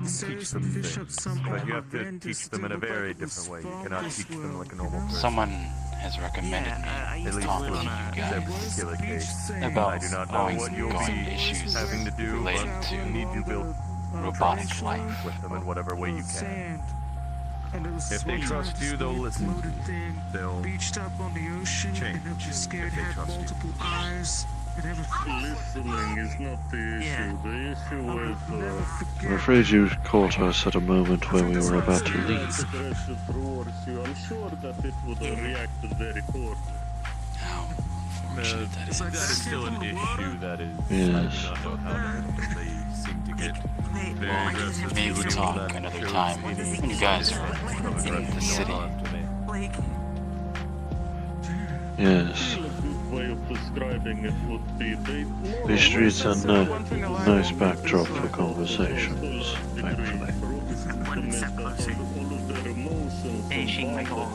teach sailors them would fish up things, some but you have to horrendous teach them in a dude, very like it was different way. You from cannot this teach them world, like a normal person. Someone has recommended I me At used to least to talk live to on you a in that guys particular case. about I do not know going, what you'll going be issues having to do, related but to you need to build robotic life. with them in whatever way you can. sand. And it was If they one trust time you, this they'll big listen to bloated you. thing They'll beached up on the ocean, change and it was scared, if they had trust you. multiple eyes, and everything. Listening is not the issue. The issue is I'm afraid you caught us at a moment where we were about to leave. aggressive towards you. I'm sure that it would have reacted very poorly. How unfortunate that is. That is still an issue that is. Yes. I do not know how they seem to get very aggressive. Maybe we'll even talk that another shows time any when you guys are aggressive in the city. harm to me. like Yes. A good way of describing it would be These streets are a nice backdrop for conversations, thankfully. one step closer. Finishing my goal.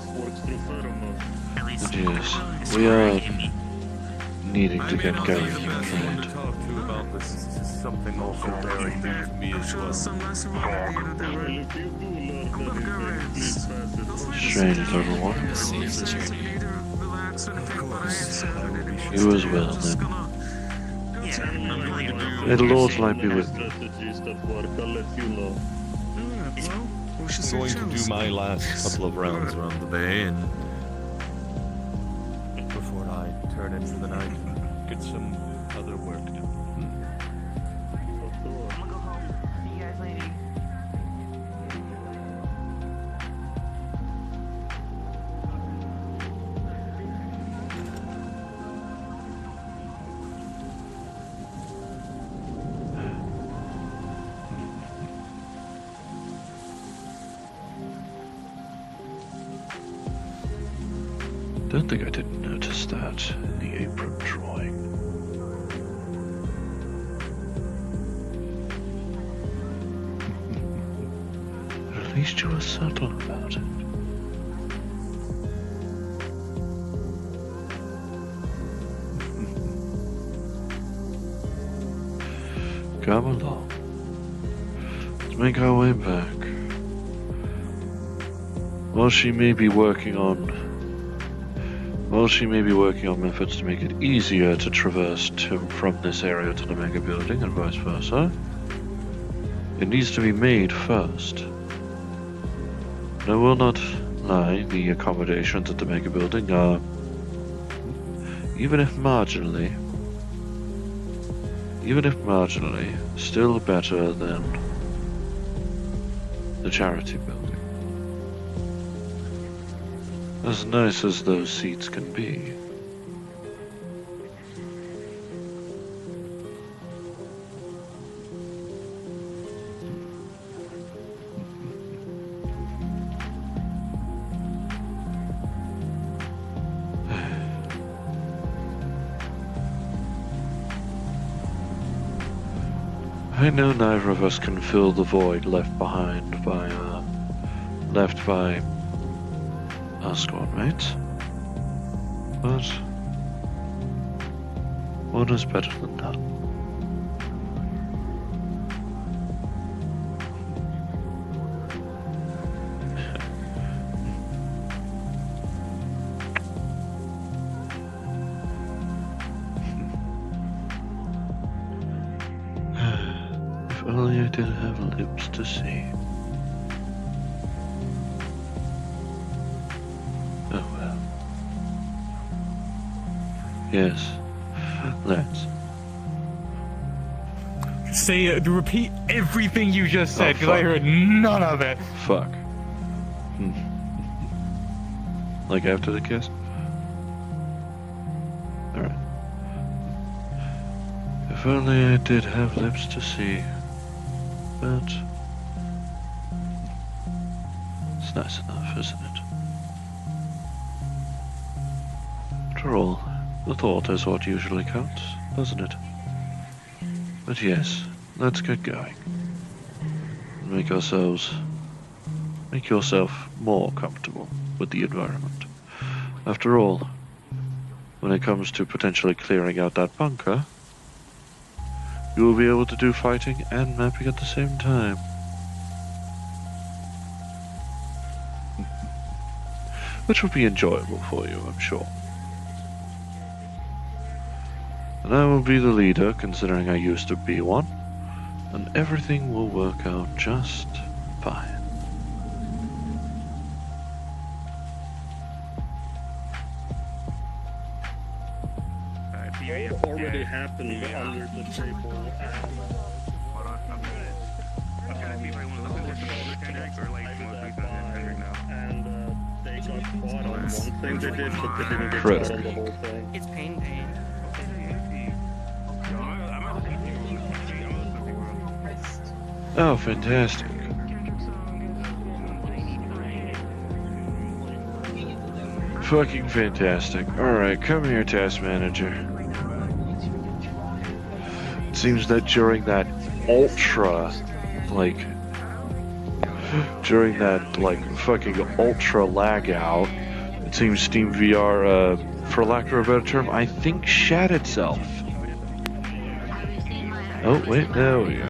At least Yes, we are needing to get going, I'm afraid. To talk to about this is something also very new to me as well. Strange little one. You as well, then. May the Lord's light be with you. I'm going to do my last couple of rounds around the bay and before I turn into the night and get some other work done. I'm gonna go home. See you guys later. Don't think I didn't notice that in the apron drawing. At least you were subtle about it. Come along. Let's make our way back. While she may be working on methods to make it easier to traverse from this area to the mega building and vice versa, it needs to be made first. And I will not lie, the accommodations at the mega building are even if marginally, still better than the charity building. As nice as those seats can be. I know neither of us can fill the void left by our squad mates, but one is better than none. If only I did have lips to see. Oh well. Yes, let's. Say it, repeat everything you just said, because I fuck. heard none of it. Fuck. Like after the kiss? Alright. If only I did have lips to see. But it's nice enough, isn't it? After all, the thought is what usually counts, doesn't it? But yes, let's get going. Make yourself more comfortable with the environment. After all, when it comes to potentially clearing out that bunker, you will be able to do fighting and mapping at the same time. Which will be enjoyable for you, I'm sure. And I will be the leader, considering I used to be one, and everything will work out just fine. What already happened under the table? And they got caught on one thing they did, but they didn't get caught on the whole thing. It's pain. Oh, fantastic. Fucking fantastic. Alright, come here, task manager. It seems that during that fucking ultra lag out, it seems Steam VR, for lack of a better term, I think shat itself. Oh, wait, there we go.